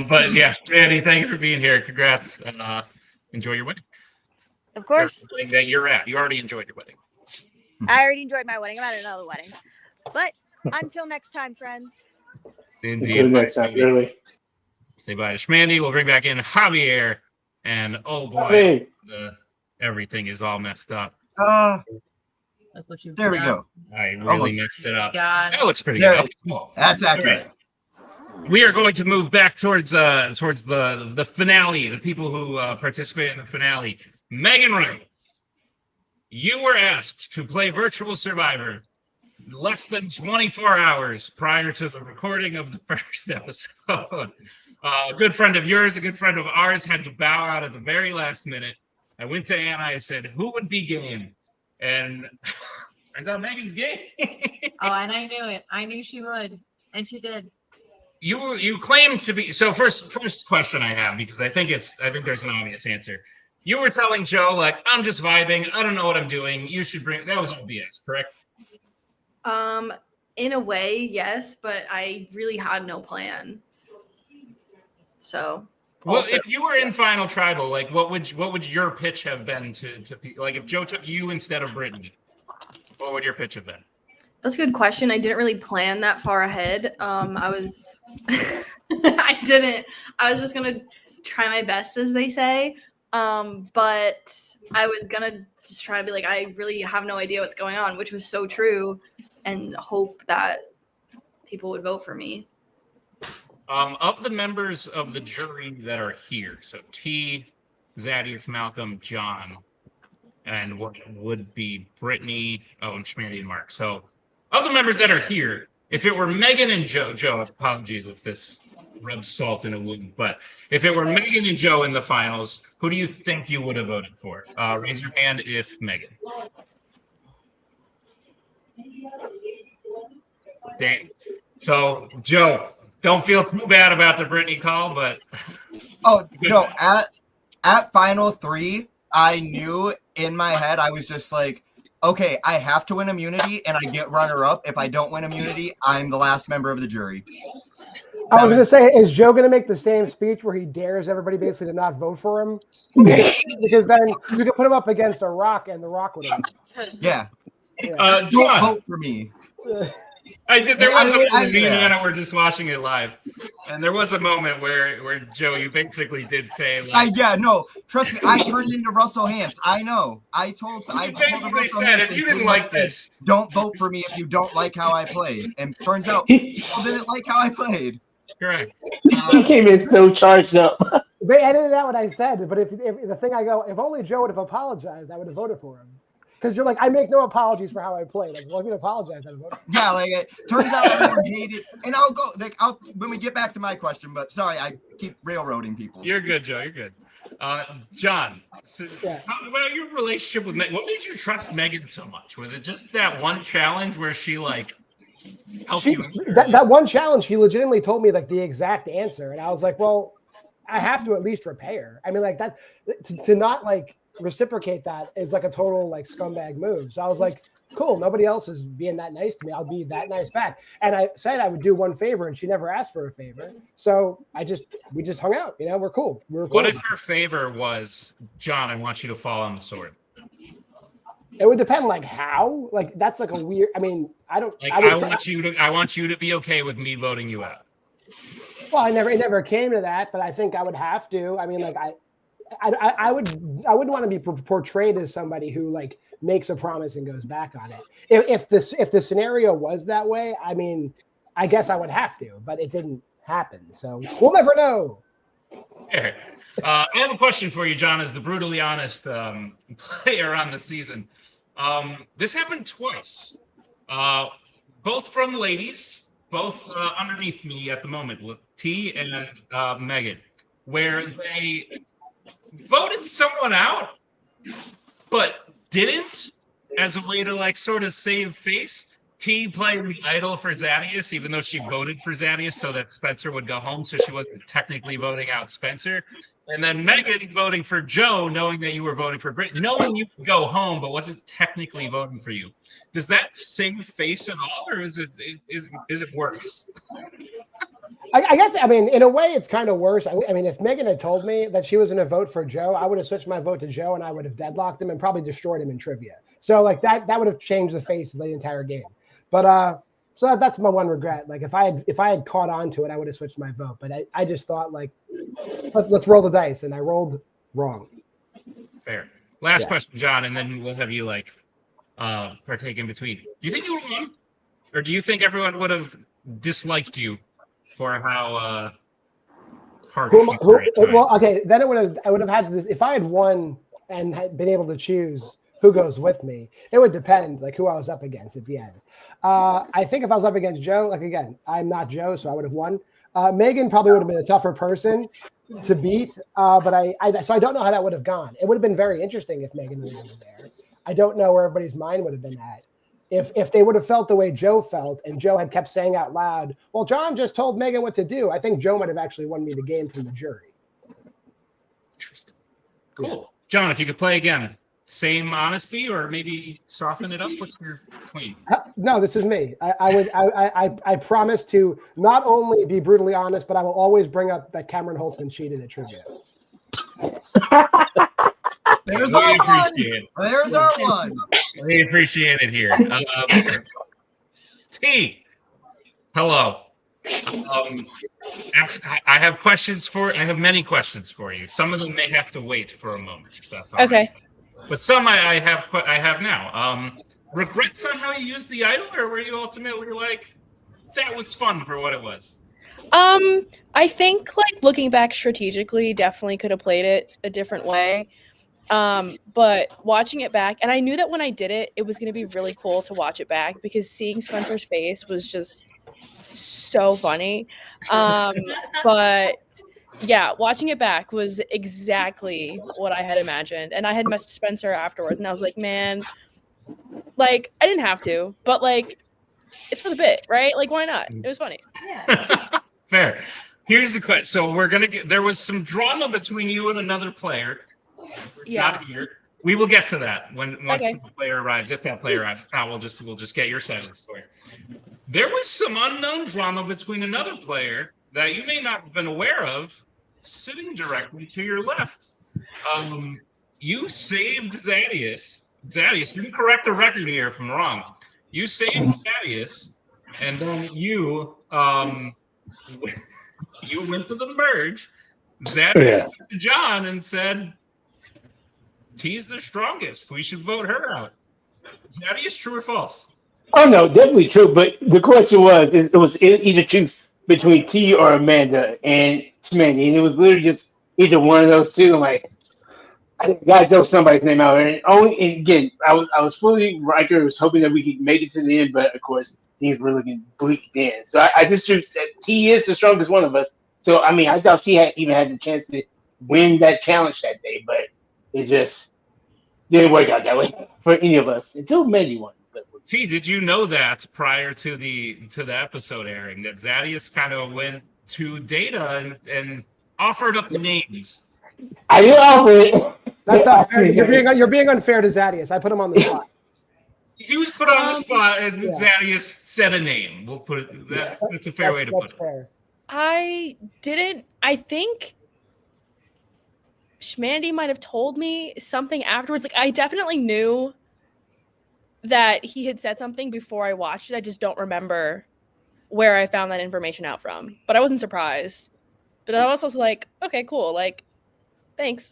But yeah, Randy, thank you for being here. Congrats, and enjoy your wedding. Of course. That you're at. You already enjoyed your wedding. I already enjoyed my wedding. I'm at another wedding. But until next time, friends. Indeed. Until next time, really. Say bye to Schmandy. We'll bring back in Javier, and oh boy, everything is all messed up. There we go. I really messed it up. God. That looks pretty There, good. Okay, cool. that's accurate. All right. We are going to move back towards the finale. The people who participate in the finale. Megan Wright, you were asked to play Virtual Survivor less than 24 hours prior to the recording of the first episode. A good friend of yours, a good friend of ours, had to bow out at the very last minute. I went to Anna. I said, "Who would be game?" And turns out Megan's game. Oh, and I knew it. I knew she would, and she did. You claim to be. So first question I have, because I think there's an obvious answer. You were telling Joe, like, I'm just vibing. I don't know what I'm doing. You should bring. That was all BS, correct? In a way, yes, but I really had no plan. So. Well, Also, if you were in Final Tribal, like, what would your pitch have been to people? Like, if Joe took you instead of Brittany, what would your pitch have been? that's a good question. I didn't really plan that far ahead. I was just gonna try my best, as they say. But I was gonna just try to be like, I really have no idea what's going on, which was so true, and hope that people would vote for me. Of the members of the jury that are here, so T, Zadius, Malcolm, John, and what would be Brittany, and Schmandy and Mark. So of the members that are here, if it were Megan and Joe, apologies if this rubs salt in a wound, but if it were Megan and Joe in the finals, who do you think you would have voted for? Raise your hand if Megan. Dang. So, Joe, don't feel too bad about the Brittany call, but oh no, at final 3, I knew in my head, I was just like, okay, I have to win immunity and I get runner up. If I don't win immunity, I'm the last member of the jury. I was going to say, is Joe going to make the same speech where he dares everybody basically to not vote for him? Because then you can put him up against a Rock, and the Rock would have won. Yeah. John, Don't vote for me. There was a moment, me and yeah. Anna were just watching it live, and there was a moment where Joe, you basically did say, like, no, trust me, I turned into Russell Hantz. I know. I basically said, if you didn't like this, don't vote for me if you don't like how I played. And turns out people didn't like how I played. Correct. He came in still charged up. They edited out what I said, but if the thing I go, if only Joe would have apologized, I would have voted for him. Because you're like, I make no apologies for how I played. Like, well, if you apologize, I would vote. Yeah, like it turns out everyone hated. And I'll go. Like, when we get back to my question. But sorry, I keep railroading people. You're good, Joe. You're good. John, so how about your relationship with Megan? What made you trust Megan so much? Was it just that one challenge where she like helped you? That one challenge, he legitimately told me like the exact answer, and I was like, well, I have to at least repair. I mean, like that to not like reciprocate that is like a total like scumbag move. So I was like, cool, nobody else is being that nice to me. I'll be that nice back. And I said I would do one favor, and she never asked for a favor. So we just hung out. You know, we're cool. We're cool. What if her favor was, John, I want you to fall on the sword? It would depend, like how. Like that's like a weird. I mean, I don't. Like I want you to be okay with me voting you out. Well, it never came to that, but I think I would have to. I mean, like I wouldn't want to be portrayed as somebody who like makes a promise and goes back on it. If the scenario was that way, I mean, I guess I would have to, but it didn't happen. So we'll never know. Here. I have a question for you, John, as the brutally honest player on the season. This happened twice, both from ladies, both underneath me at the moment, T and Megan, where they voted someone out, but didn't as a way to like sort of save face. T playing the idol for Zadius, even though she voted for Zadius so that Spencer would go home, so she wasn't technically voting out Spencer. And then Megan voting for Joe, knowing that you were voting for Britt, knowing you could go home, but wasn't technically voting for you. Does that save face at all, or is it worse? I guess, I mean, in a way, it's kind of worse. I mean, if Megan had told me that she was going to vote for Joe, I would have switched my vote to Joe, and I would have deadlocked him and probably destroyed him in trivia. So, like, that would have changed the face of the entire game. But so that's my one regret. Like, if I had caught on to it, I would have switched my vote. But I just thought, like, let's roll the dice, and I rolled wrong. Fair. Last question, John, and then we'll have you like partake in between. Do you think you would have won, or do you think everyone would have disliked you for how hard? Well, okay, then I would have had this. If I had won and had been able to choose who goes with me, it would depend like who I was up against at the end. I think if I was up against Joe, like again, I'm not Joe, so I would have won. Megan probably would have been a tougher person to beat, but so I don't know how that would have gone. It would have been very interesting if Megan was there. I don't know where everybody's mind would have been at. If they would have felt the way Joe felt, and Joe had kept saying out loud, well, John just told Megan what to do, I think Joe might have actually won me the game from the jury. Interesting. Cool. Yeah. John, if you could play again, same honesty or maybe soften it up? What's your point? No, this is me. I promise to not only be brutally honest, but I will always bring up that Cameron Holtzman cheated at trivia. There's our one. There's our one. We appreciate it here. T, hello. I have questions I have many questions for you. Some of them may have to wait for a moment. If that's all okay. Right. But some I have now. Regrets on how you used the idol, or were you ultimately like, that was fun for what it was? I think like looking back strategically, definitely could have played it a different way. But watching it back, and I knew that when I did it, it was going to be really cool to watch it back because seeing Spencer's face was just so funny. But yeah, watching it back was exactly what I had imagined. And I had messaged Spencer afterwards and I was like, man, like I didn't have to, but like it's for the bit, right? Like why not? It was funny. Yeah. Fair. Here's the question. So there was some drama between you and another player. Not here. We will get to that once the player arrives. If that player arrives, if not, we'll just get your side of the story. there was some unknown drama between another player that you may not have been aware of, sitting directly to your left. You saved Zadius. Zadius, you can correct the record here if I'm wrong. You saved Zadius, and then you went to the merge. Zadius went to John and said, T's the strongest. We should vote her out. Zadius, true or false? Oh no, definitely true. But the question was, it was either choose between T or Amanda and Smandy, and it was literally just either one of those two. I'm like, I gotta throw somebody's name out there. And again, I was fully Riker. Was hoping that we could make it to the end, but of course things were looking bleak then. So I just choose that T is the strongest one of us. So I mean, I doubt she had the chance to win that challenge that day, but it just didn't work out that way for any of us until Mandy won. T, did you know that prior to the episode airing that Zadius kind of went to Data and offered up names? I didn't offer it. That's not fair. You're being unfair to Zadius. I put him on the spot. He was put on the spot, and Zadius said a name. We'll put it. That's a fair way to put it. Fair. I didn't. I think Schmandy might have told me something afterwards. Like, I definitely knew that he had said something before I watched it. I just don't remember where I found that information out from. But I wasn't surprised. But I was also like, okay, cool. Like, thanks,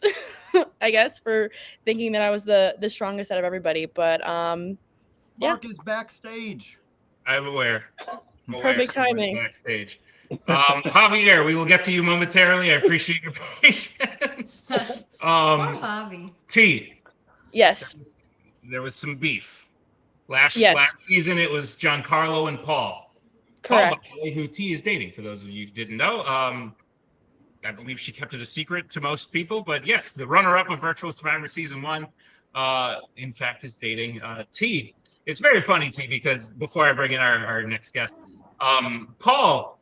I guess, for thinking that I was the strongest out of everybody. But Mark is backstage. I'm aware. Perfect timing. Backstage. Javier, we will get to you momentarily. I appreciate your patience. T. Yes. There was some beef. Last season, it was Giancarlo and Paul. Correct. Paul, by the way, who T is dating, for those of you who didn't know. I believe she kept it a secret to most people. But yes, the runner-up of Virtual Survivor Season 1, in fact, is dating T. It's very funny, T, because before I bring in our next guest, Paul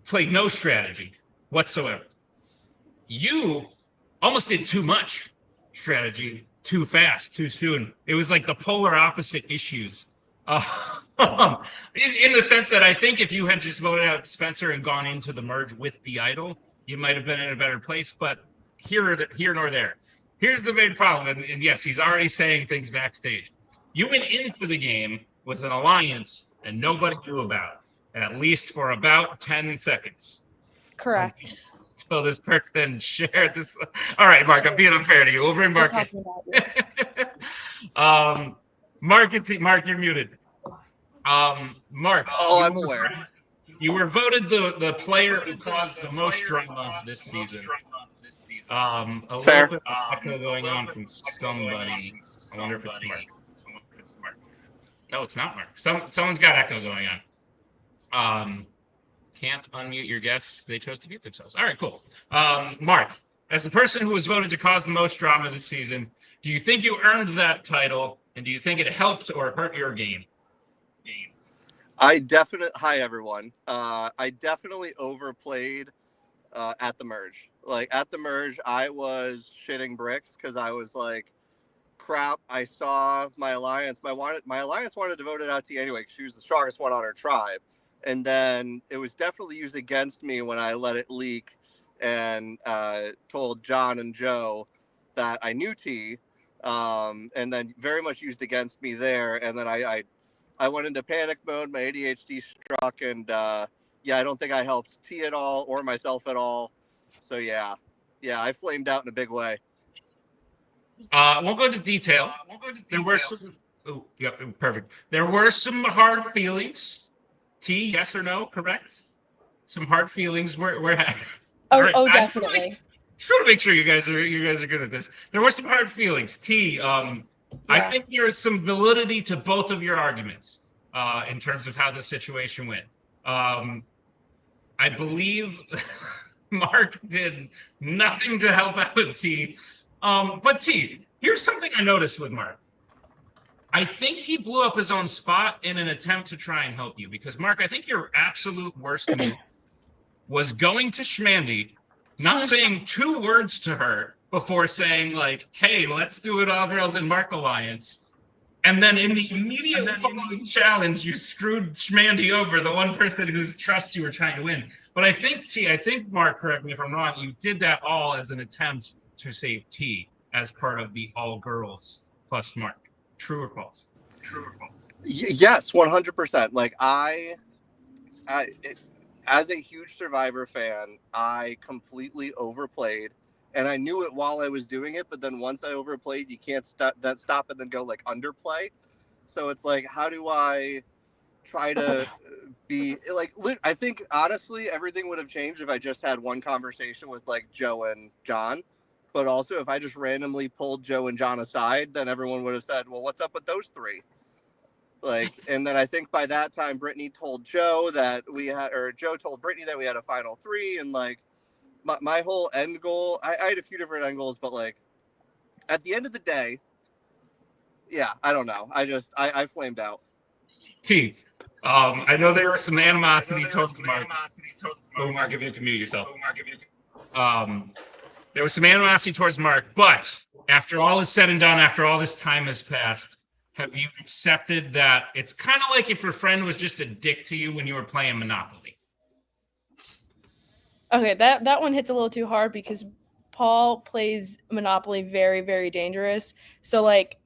played no strategy whatsoever. You almost did too much strategy too fast, too soon. It was like the polar opposite issues. In the sense that I think if you had just voted out Spencer and gone into the merge with the idol, you might have been in a better place. But here nor there. Here's the main problem. And yes, he's already saying things backstage. You went into the game with an alliance and nobody knew about, at least for about 10 seconds. Correct. So this person shared this. All right, Mark, I'm being unfair to you. We'll bring Mark in. Mark, you're muted. Mark. I'm aware. You were voted the player who caused the most drama this season. A little bit of echo going on from somebody. I wonder if it's Mark. No, it's not Mark. Someone's got echo going on. Can't unmute your guests. They chose to mute themselves. All right, cool. Mark, as the person who was voted to cause the most drama this season, do you think you earned that title, and do you think it helped or hurt your game? Hi, everyone. I definitely overplayed at the merge. Like, at the merge, I was shitting bricks because I was like, crap, I saw my alliance. My alliance wanted to vote it out to you anyway because she was the strongest one on her tribe. And then it was definitely used against me when I let it leak and told John and Joe that I knew T, and then very much used against me there. And then I went into panic mode. My ADHD struck, and I don't think I helped T at all or myself at all. So yeah, I flamed out in a big way. Won't go into detail. There were some. Oh, yep, perfect. There were some hard feelings. T, yes or no? Correct. Some hard feelings were had. Oh, definitely. Just want to make sure you guys are good at this. There were some hard feelings. T, I think there is some validity to both of your arguments in terms of how the situation went. I believe Mark did nothing to help out T. But T, here's something I noticed with Mark. I think he blew up his own spot in an attempt to try and help you. Because, Mark, I think your absolute worst move was going to Schmandy, not saying 2 words to her before saying, like, hey, let's do it all girls in Mark Alliance. And then in the immediate following challenge, you screwed Schmandy over, the one person whose trust you were trying to win. But I think Mark, correct me if I'm wrong, you did that all as an attempt to save T as part of the all girls plus Mark. True or false? True or false? Yes, 100%. Like as a huge Survivor fan, I completely overplayed, and I knew it while I was doing it. But then once I overplayed, you can't stop and then go like underplay. So it's like, how do I try to be like? I think honestly, everything would have changed if I just had one conversation with like Joe and John. But also, if I just randomly pulled Joe and John aside, then everyone would have said, "Well, what's up with those three?" Like, and then I think by that time, Brittany told Joe that we had, or Joe told Brittany that we had a final three. And like, my whole end goal, I had a few different end goals, but like, at the end of the day, yeah, I don't know. I flamed out. T, I know there was some animosity towards Mark. Oh, Mark, if you can mute yourself. There was some animosity towards Mark, but after all is said and done, after all this time has passed, have you accepted that it's kind of like if your friend was just a dick to you when you were playing Monopoly? Okay, that one hits a little too hard because Paul plays Monopoly very, very dangerous. So like,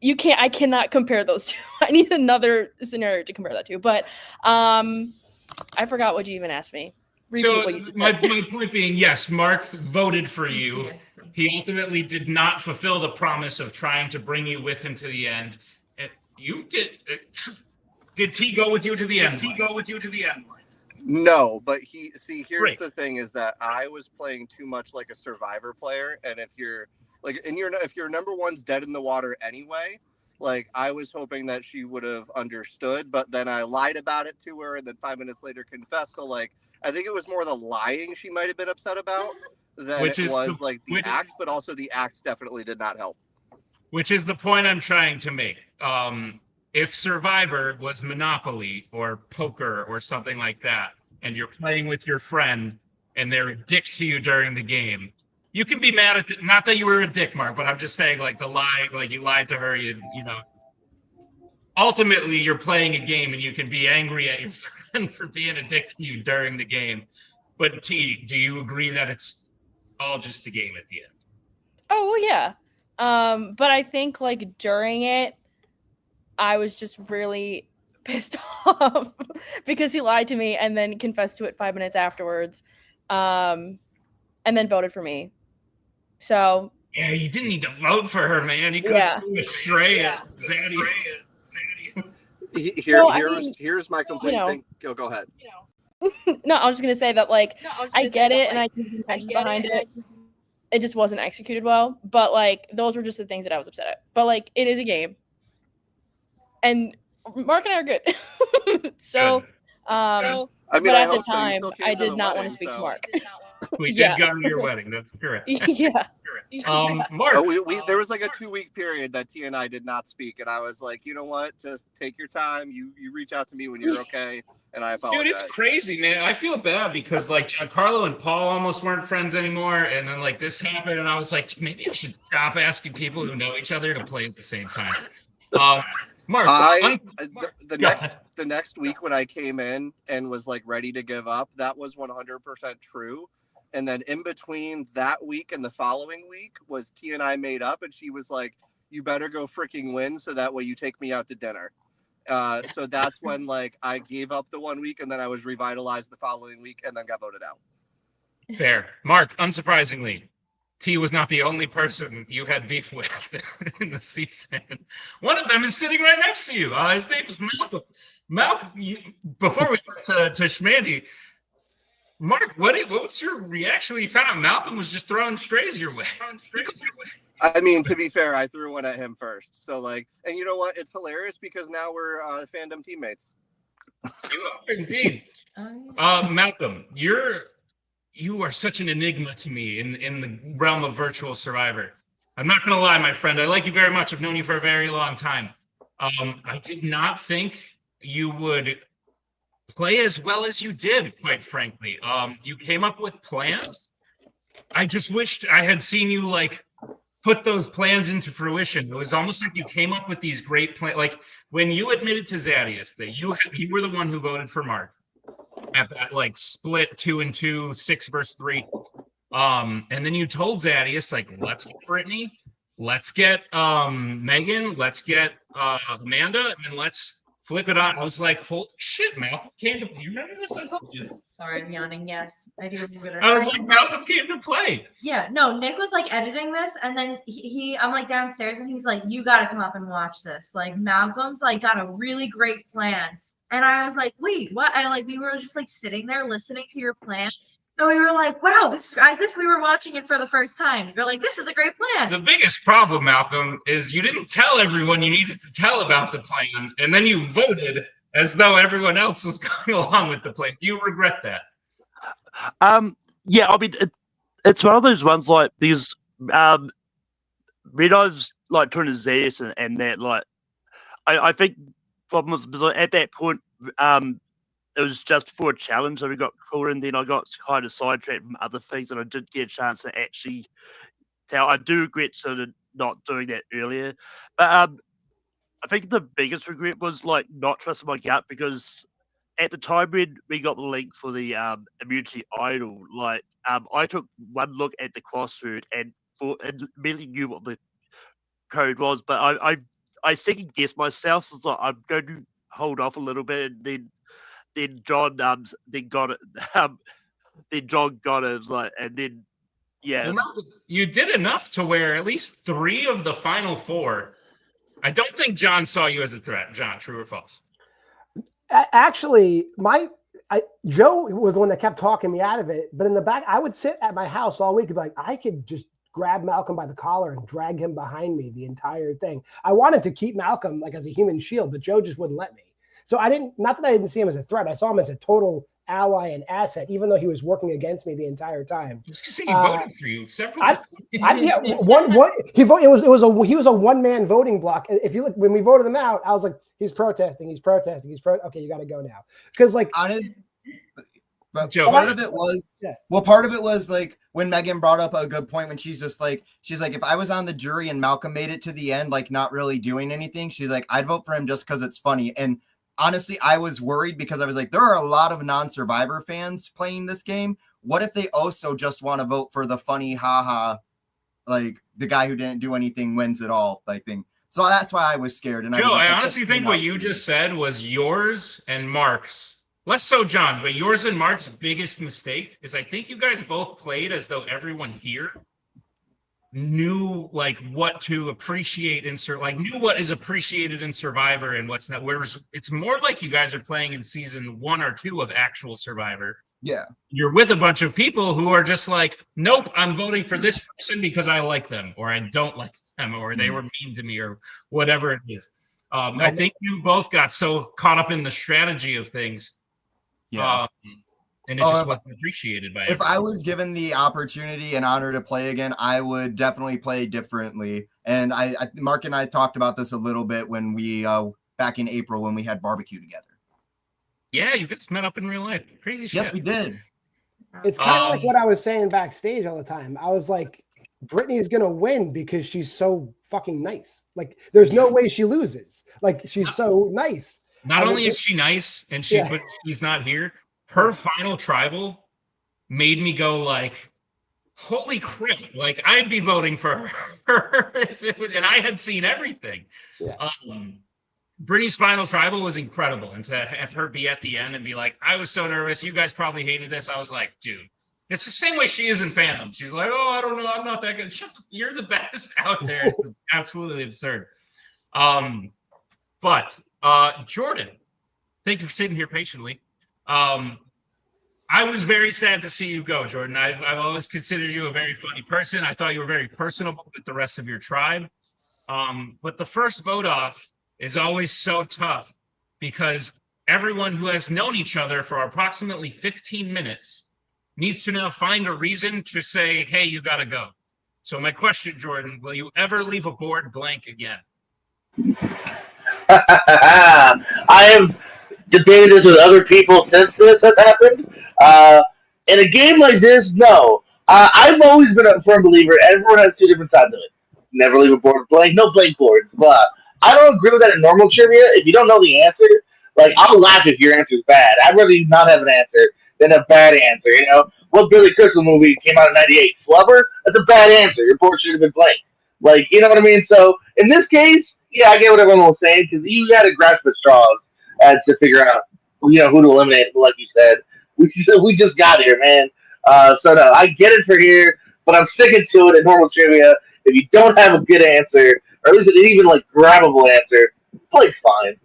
I cannot compare those two. I need another scenario to compare that to. But I forgot what you even asked me. Repeat what you just my said. point being, yes, Mark voted for you. He ultimately did not fulfill the promise of trying to bring you with him to the end. You did. Did T go with you to the end? No, but here's Great. the thing is that I was playing too much like a Survivor player, and if your number one's dead in the water anyway, like I was hoping that she would have understood, but then I lied about it to her, and then 5 minutes later confessed. So like, I think it was more the lying she might have been upset about than the act, but also the act definitely did not help. Which is the point I'm trying to make. If Survivor was Monopoly or poker or something like that, and you're playing with your friend and they're a dick to you during the game, you can be mad at not that you were a dick, Mark, but I'm just saying like the lie, like you lied to her, you know. Ultimately, you're playing a game and you can be angry at your friend for being a dick to you during the game. But T, do you agree that it's all just a game at the end? Oh, well, yeah. But I think like during it, I was just really pissed off because he lied to me and then confessed to it 5 minutes afterwards, and then voted for me. So yeah, you didn't need to vote for her, man. You could have threw a stray at Zaddy. Here's my complete thing. Go ahead. No, I was just gonna say that like I get it and I can see intentions behind it. It just wasn't executed well. But like those were just the things that I was upset at. But like it is a game. And Mark and I are good. So I mean, but at the hope so. You time still came I to the did not want wedding, to speak to so- Mark. We Yeah. did go to your wedding. That's correct. Yeah. Mark. There was like a 2-week period that T and I did not speak, and I was like, you know what? Just take your time. You reach out to me when you're okay, and I apologize. Dude, it's crazy, man. I feel bad because like Giancarlo and Paul almost weren't friends anymore, and then like this happened, and I was like, maybe I should stop asking people who know each other to play at the same time. Mark, the next week when I came in and was like ready to give up, that was 100% true. And then in between that week and the following week was T and I made up, and she was like, "You better go freaking win, so that way you take me out to dinner." So that's when like I gave up the 1 week, and then I was revitalized the following week, and then got voted out. Fair. Mark, unsurprisingly, T was not the only person you had beef with in the season. One of them is sitting right next to you. His name is Malcolm. Malcolm, before we get to Schmandy, Mark, what was your reaction when you found out Malcolm was just throwing strays your way? I mean, to be fair, I threw one at him first. So like, and you know what? It's hilarious because now we're fandom teammates. You are indeed. Malcolm, you are such an enigma to me in the realm of virtual Survivor. I'm not gonna lie, my friend. I like you very much. I've known you for a very long time. I did not think you would play as well as you did, quite frankly. You came up with plans. I just wished I had seen you like put those plans into fruition. It was almost like you came up with these great plans. Like when you admitted to Zadius that you were the one who voted for Mark at that like split 2-2, 6 versus 3. And then you told Zadius, like, let's get Brittany, let's get Megan, let's get Amanda, and then let's flip it on. I was like, holy shit, Malcolm came to. You remember this? I told you. Sorry, I'm yawning. Yes, I do remember this. I was like, Malcolm came to play. Yeah, no, Nick was like editing this, and then I'm like downstairs, and he's like, "You got to come up and watch this." Like Malcolm's like got a really great plan, and I was like, "Wait, what?" And like we were just like sitting there listening to your plan, and we were like, "Wow, this is as if we were watching it for the first time." We're like, "This is a great plan." The biggest problem, Malcolm, is you didn't tell everyone you needed to tell about the plan, and then you voted as though everyone else was going along with the plan. Do you regret that? Yeah, I mean, it's one of those ones like because when I was like trying to Zadius and that, like, I think problem was at that point, it was just before a challenge that we got called, and then I got kind of sidetracked from other things, and I did get a chance to actually tell. I do regret sort of not doing that earlier, but I think the biggest regret was like not trusting my gut, because at the time when we got the link for the immunity idol, like I took one look at the crossword and immediately knew what the code was, but I second guessed myself, so it's like, I'm going to hold off a little bit, and then John then got it. Then John got it. It was like, and then yeah, You did enough to where at least 3 of the final 4. I don't think John saw you as a threat. John, true or false? Actually, Joe was the one that kept talking me out of it. But in the back, I would sit at my house all week and be like, I could just grab Malcolm by the collar and drag him behind me the entire thing. I wanted to keep Malcolm like as a human shield, but Joe just wouldn't let me. So not that I didn't see him as a threat. I saw him as a total ally and asset, even though he was working against me the entire time. I was gonna say he voted for you several times. He was a one-man voting block. If you look, when we voted him out, I was like, he's protesting. Okay, you got to go now, because like honest. But part of it was like when Megan brought up a good point when she's like, if I was on the jury and Malcolm made it to the end, like not really doing anything, she's like, I'd vote for him just because it's funny. And honestly, I was worried because I was like, there are a lot of non-Survivor fans playing this game. What if they also just want to vote for the funny, haha, like the guy who didn't do anything wins it all, like thing. So that's why I was scared. And Joe, I honestly think what you just said was yours and Mark's, less so John's, but yours and Mark's biggest mistake is I think you guys both played as though everyone here knew like what to appreciate knew what is appreciated in Survivor and what's not. Whereas it's more like you guys are playing in season 1 or 2 of actual Survivor. Yeah. You're with a bunch of people who are just like, nope, I'm voting for this person because I like them, or I don't like them, or they were mean to me, or whatever it is. I think you both got so caught up in the strategy of things. Yeah. And it just wasn't appreciated by everyone. If I was given the opportunity and honor to play again, I would definitely play differently. And Mark and I talked about this a little bit when we back in April when we had barbecue together. Yeah, you guys met up in real life. Crazy shit. Yes, we did. It's kind of like what I was saying backstage all the time. I was like, Brittany's gonna win because she's so fucking nice. Like, there's no way she loses. Like, she's so nice. Not only is she nice and but she's not here, her final tribal made me go like, holy crap, like I'd be voting for her if it was, and I had seen everything. Yeah. Brittany's final tribal was incredible, and to have her be at the end and be like, I was so nervous, you guys probably hated this. I was like, dude, it's the same way she is in fandom. She's like, oh, I don't know, I'm not that good. You're the best out there. It's absolutely absurd. But Jordan, thank you for sitting here patiently. I was very sad to see you go, Jordan. I've always considered you a very funny person. I thought you were very personable with the rest of your tribe. But the first vote off is always so tough because everyone who has known each other for approximately 15 minutes needs to now find a reason to say, hey, you got to go. So my question, Jordan, will you ever leave a board blank again? I have debated this with other people since this has happened. In a game like this, no. I've always been a firm believer. Everyone has 2 different sides of it. never leave a board blank. No blank boards. Blah. I don't agree with that in normal trivia. If you don't know the answer, like I'll laugh if your answer is bad. I'd rather you not have an answer than a bad answer. You know what Billy Crystal movie came out in '98? Flubber. That's a bad answer. Your board should have been blank. Like you know what I mean. So in this case, yeah, I get what everyone was saying because you got to grasp the straws to figure out who to eliminate. Like you said, we just got here, man. So no, I get it for here, but I'm sticking to it in normal trivia. If you don't have a good answer, or at least an even like grabbable answer, play's fine.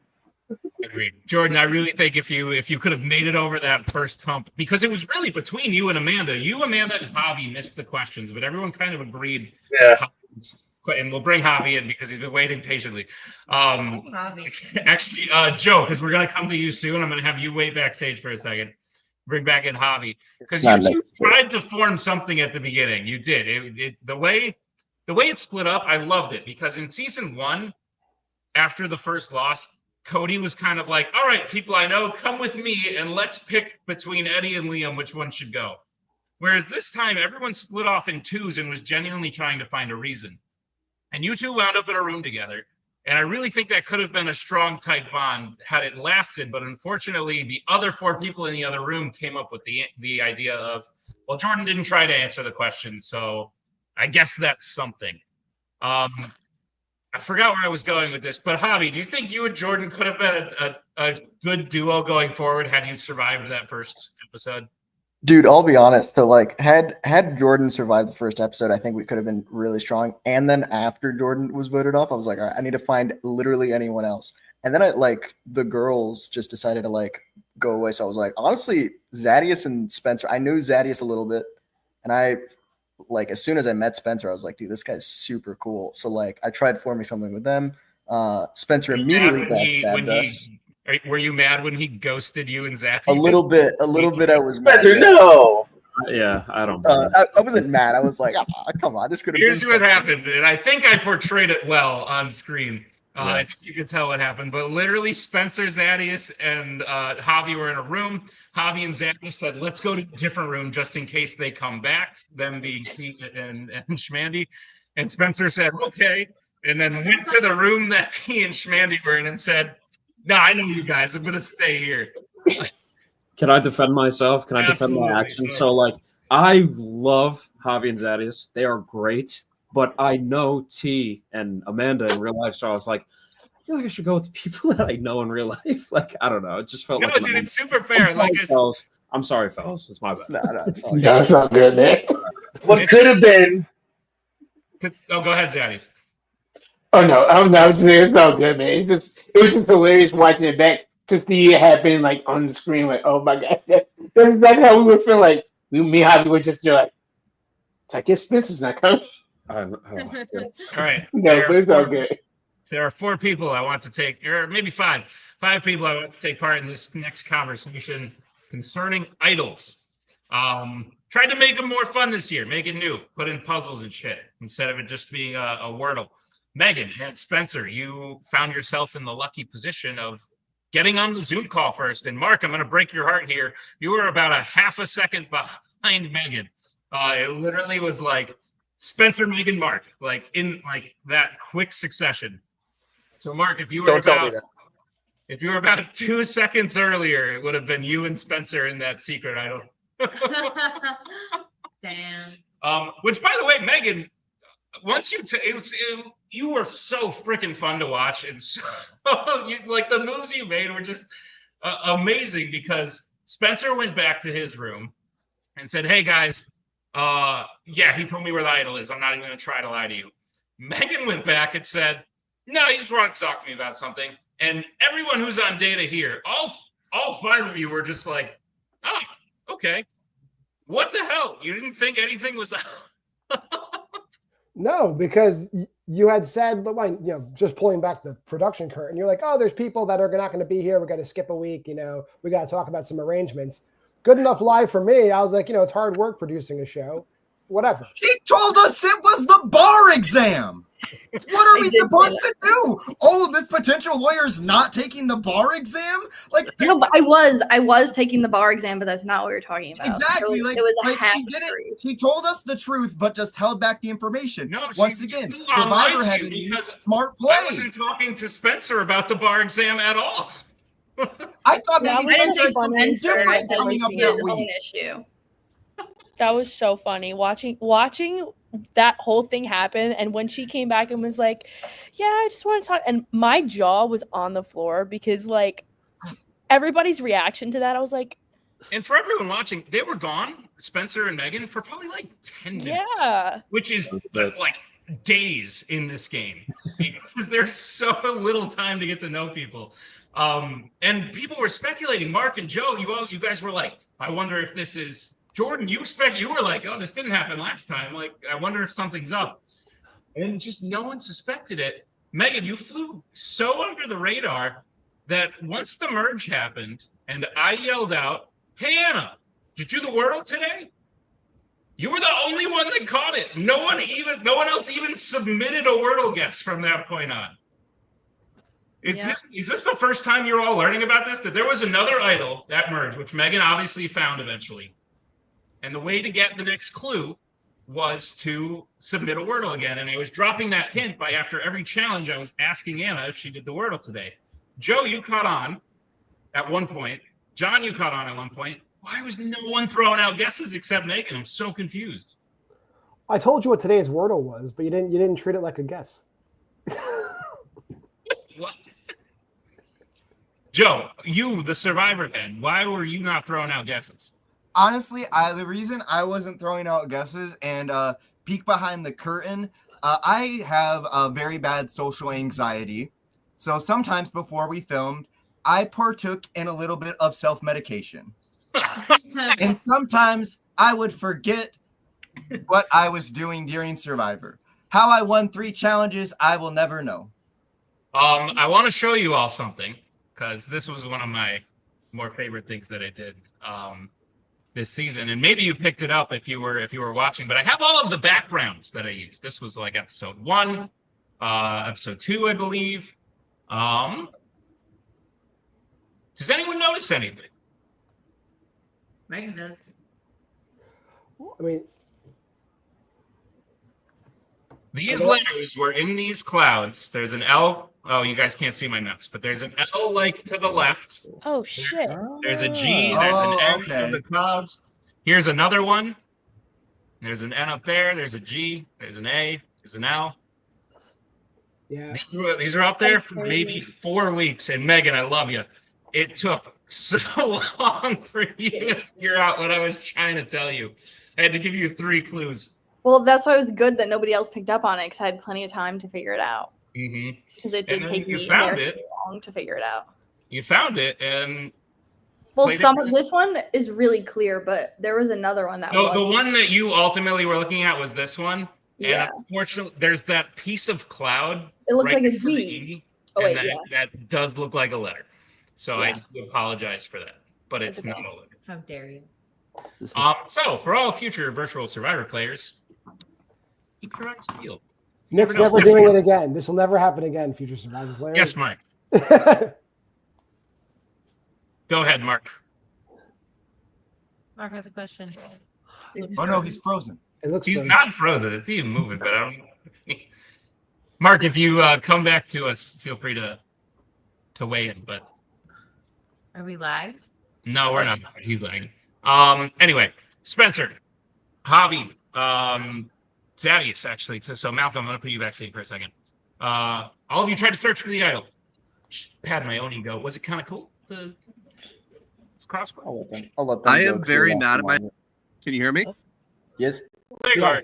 Agreed. Jordan, I really think if you could have made it over that first hump, because it was really between you and Amanda. You, Amanda, and Javi missed the questions, but everyone kind of agreed. Yeah. And we'll bring Javi in because he's been waiting patiently. Actually, Joe, because we're going to come to you soon, I'm going to have you wait backstage for a second. Bring back in Javi. Because you tried to form something at the beginning. You did. The way it split up, I loved it. Because in season 1, after the first loss, Cody was kind of like, all right, people I know, come with me and let's pick between Eddie and Liam which one should go. Whereas this time, everyone split off in twos and was genuinely trying to find a reason. And you two wound up in a room together. And I really think that could have been a strong, tight bond had it lasted. But unfortunately, the other 4 people in the other room came up with the idea of, well, Jordan didn't try to answer the question, so I guess that's something. I forgot where I was going with this, but Javi, do you think you and Jordan could have been a good duo going forward had you survived that first episode? Dude, I'll be honest. So, like, had Jordan survived the first episode, I think we could have been really strong. And then after Jordan was voted off, I was like, all right, I need to find literally anyone else. And then the girls just decided to go away. So I was like, honestly, Zadius and Spencer. I knew Zadius a little bit, and as soon as I met Spencer, I was like, dude, this guy's super cool. So I tried forming something with them. Spencer immediately backstabbed us. Were you mad when he ghosted you and Zach? A little bit. I was mad. Spencer, no. Yeah, I don't. I wasn't mad. I was like, come on, this could have been. Here's what happened, and I think I portrayed it well on screen. I think you could tell what happened, but literally Spencer, Zadius, and Javi were in a room. Javi and Zadius said, let's go to a different room just in case they come back, them being Pete and Schmandy. And Spencer said, okay, and then went to the room that T and Schmandy were in and said, no, I know you guys. I'm going to stay here. Can I defend myself? Can I defend my actions? So, I love Javi and Zadius. They are great. But I know T and Amanda in real life, so I was like, I feel like I should go with the people that I know in real life. I don't know. It just felt like. No, dude, it's super fair. I'm sorry, fellas. It's my bad. No, it's all no, it's all good, man. What could have been? Oh, go ahead, Zadius. Oh no, I'm not saying it's not good, man. It was just hilarious watching it back to see it happen on the screen. Oh my god, that's how we were feeling. Me and Javi were just so I guess Spencer's not coming. All right. No, but it's all good. There are 4 people I want to take, or maybe 5 people I want to take part in this next conversation concerning idols. Tried to make them more fun this year, make it new, put in puzzles and shit instead of it just being a Wordle. Megan and Spencer, you found yourself in the lucky position of getting on the Zoom call first. And Mark, I'm going to break your heart here. You were about a half a second behind Megan. It literally was Spencer, Megan, Mark, in that quick succession. So Mark, if you were about 2 seconds earlier, it would have been you and Spencer in that secret idol. Damn. Which, by the way, Megan, once you were so freaking fun to watch, and so the moves you made were just amazing because Spencer went back to his room and said, "Hey guys, he told me where the idol is. I'm not even going to try to lie to you." Megan went back and said, "No, you just wanted to talk to me about something." And everyone who's on data here, all 5 of you were just like, "Oh, okay. What the hell? You didn't think anything was No, because you had said, just pulling back the production curtain, you're like, oh, there's people that are not going to be here. We're going to skip a week. We got to talk about some arrangements. Good enough live for me. I was like, it's hard work producing a show. Whatever. He told us it was the bar exam. What are we supposed to do? Oh, this potential lawyer's not taking the bar exam? Like No, but I was taking the bar exam, but that's not what you're talking about. exactly. It was a half she did it. She told us the truth, but just held back the information. No, Once again, full on lied Survivor to had you to be because smart play. I wasn't talking to Spencer about the bar exam at all. I thought Yeah, maybe I didn't Spencer had take something Spencer. I different said coming up his that own week. issue. That was so funny watching that whole thing happen. And when she came back and was like, "Yeah, I just want to talk," and my jaw was on the floor because like everybody's reaction to that, I was like, And for everyone watching, they were gone, Spencer and Megan, for probably like 10 minutes. "Yeah," Which is like days in this game because there's so little time to get to know people. And people were speculating. Mark and Joe, you guys were like, I wonder if this is Jordan. You were like, oh, this didn't happen last time. Like, I wonder if something's up. And just no one suspected it. Megan, you flew so under the radar that once the merge happened and I yelled out, "Hey Anna, did you do the Wordle today?" You were the only one that caught it. No one else even submitted a Wordle guess from that point on. Is this the first time you're all learning about this? That there was another idol that merged, which Megan obviously found eventually. And the way to get the next clue was to submit a Wordle again. And I was dropping that hint by after every challenge, I was asking Anna if she did the Wordle today. Joe, you caught on at one point. John, you caught on at one point. Why was no one throwing out guesses except Megan? I'm so confused. I told you what today's Wordle was, but you didn't treat it like a guess. What? Joe, you, the survivor head, why were you not throwing out guesses? Honestly, the reason I wasn't throwing out guesses and peek behind the curtain, I have a very bad social anxiety. So sometimes before we filmed, I partook in a little bit of self-medication. And sometimes I would forget what I was doing during Survivor. How I won 3 challenges, I will never know. I want to show you all something because this was one of my more favorite things that I did this season, and maybe you picked it up if you were watching. But I have all of the backgrounds that I used. This was like episode 1, episode 2, I believe. Does anyone notice anything? Megan does. I mean, these letters were in these clouds. There's an L. Oh, you guys can't see my notes, but there's an L like to the left. Oh shit. There's a G. There's an N in the clouds. Here's another one. There's an N up there. There's a G. There's an A. There's an L. Yeah. These are up there for maybe 4 weeks. And Megan, I love you. It took so long for you to figure out what I was trying to tell you. I had to give you 3 clues. Well, that's why it was good that nobody else picked up on it because I had plenty of time to figure it out. Mm-hmm. Because it did take me long to figure it out. You found it, and well, this one is really clear, but there was another one that the one that you ultimately were looking at was this one. Yeah. And unfortunately, there's that piece of cloud. It looks like a next to the G. E, Oh, and wait, that does look like a letter. So Yeah. I do apologize for that, but it's not a letter. How dare you? So for all future virtual Survivor players, keep your eyes peeled. Nick's never doing it again. This will never happen again, future Survivor players. Yes, Mike. Go ahead, Mark. Mark has a question. Oh no, he's frozen. He's not frozen. It's even moving, but I don't know. Mark, if you come back to us, feel free to weigh in. But Are we live? no, we're not. He's lagging. Anyway, Spencer, Javi, Zadius, actually. So Malcolm, I'm going to put you backstage for a second. All of you tried to search for the idol. Pat my own ego. Was it kind of cool? This crossbow? I'll let them I go, am 'cause very they mad lost at the line. Can you hear me? Yes. There you are.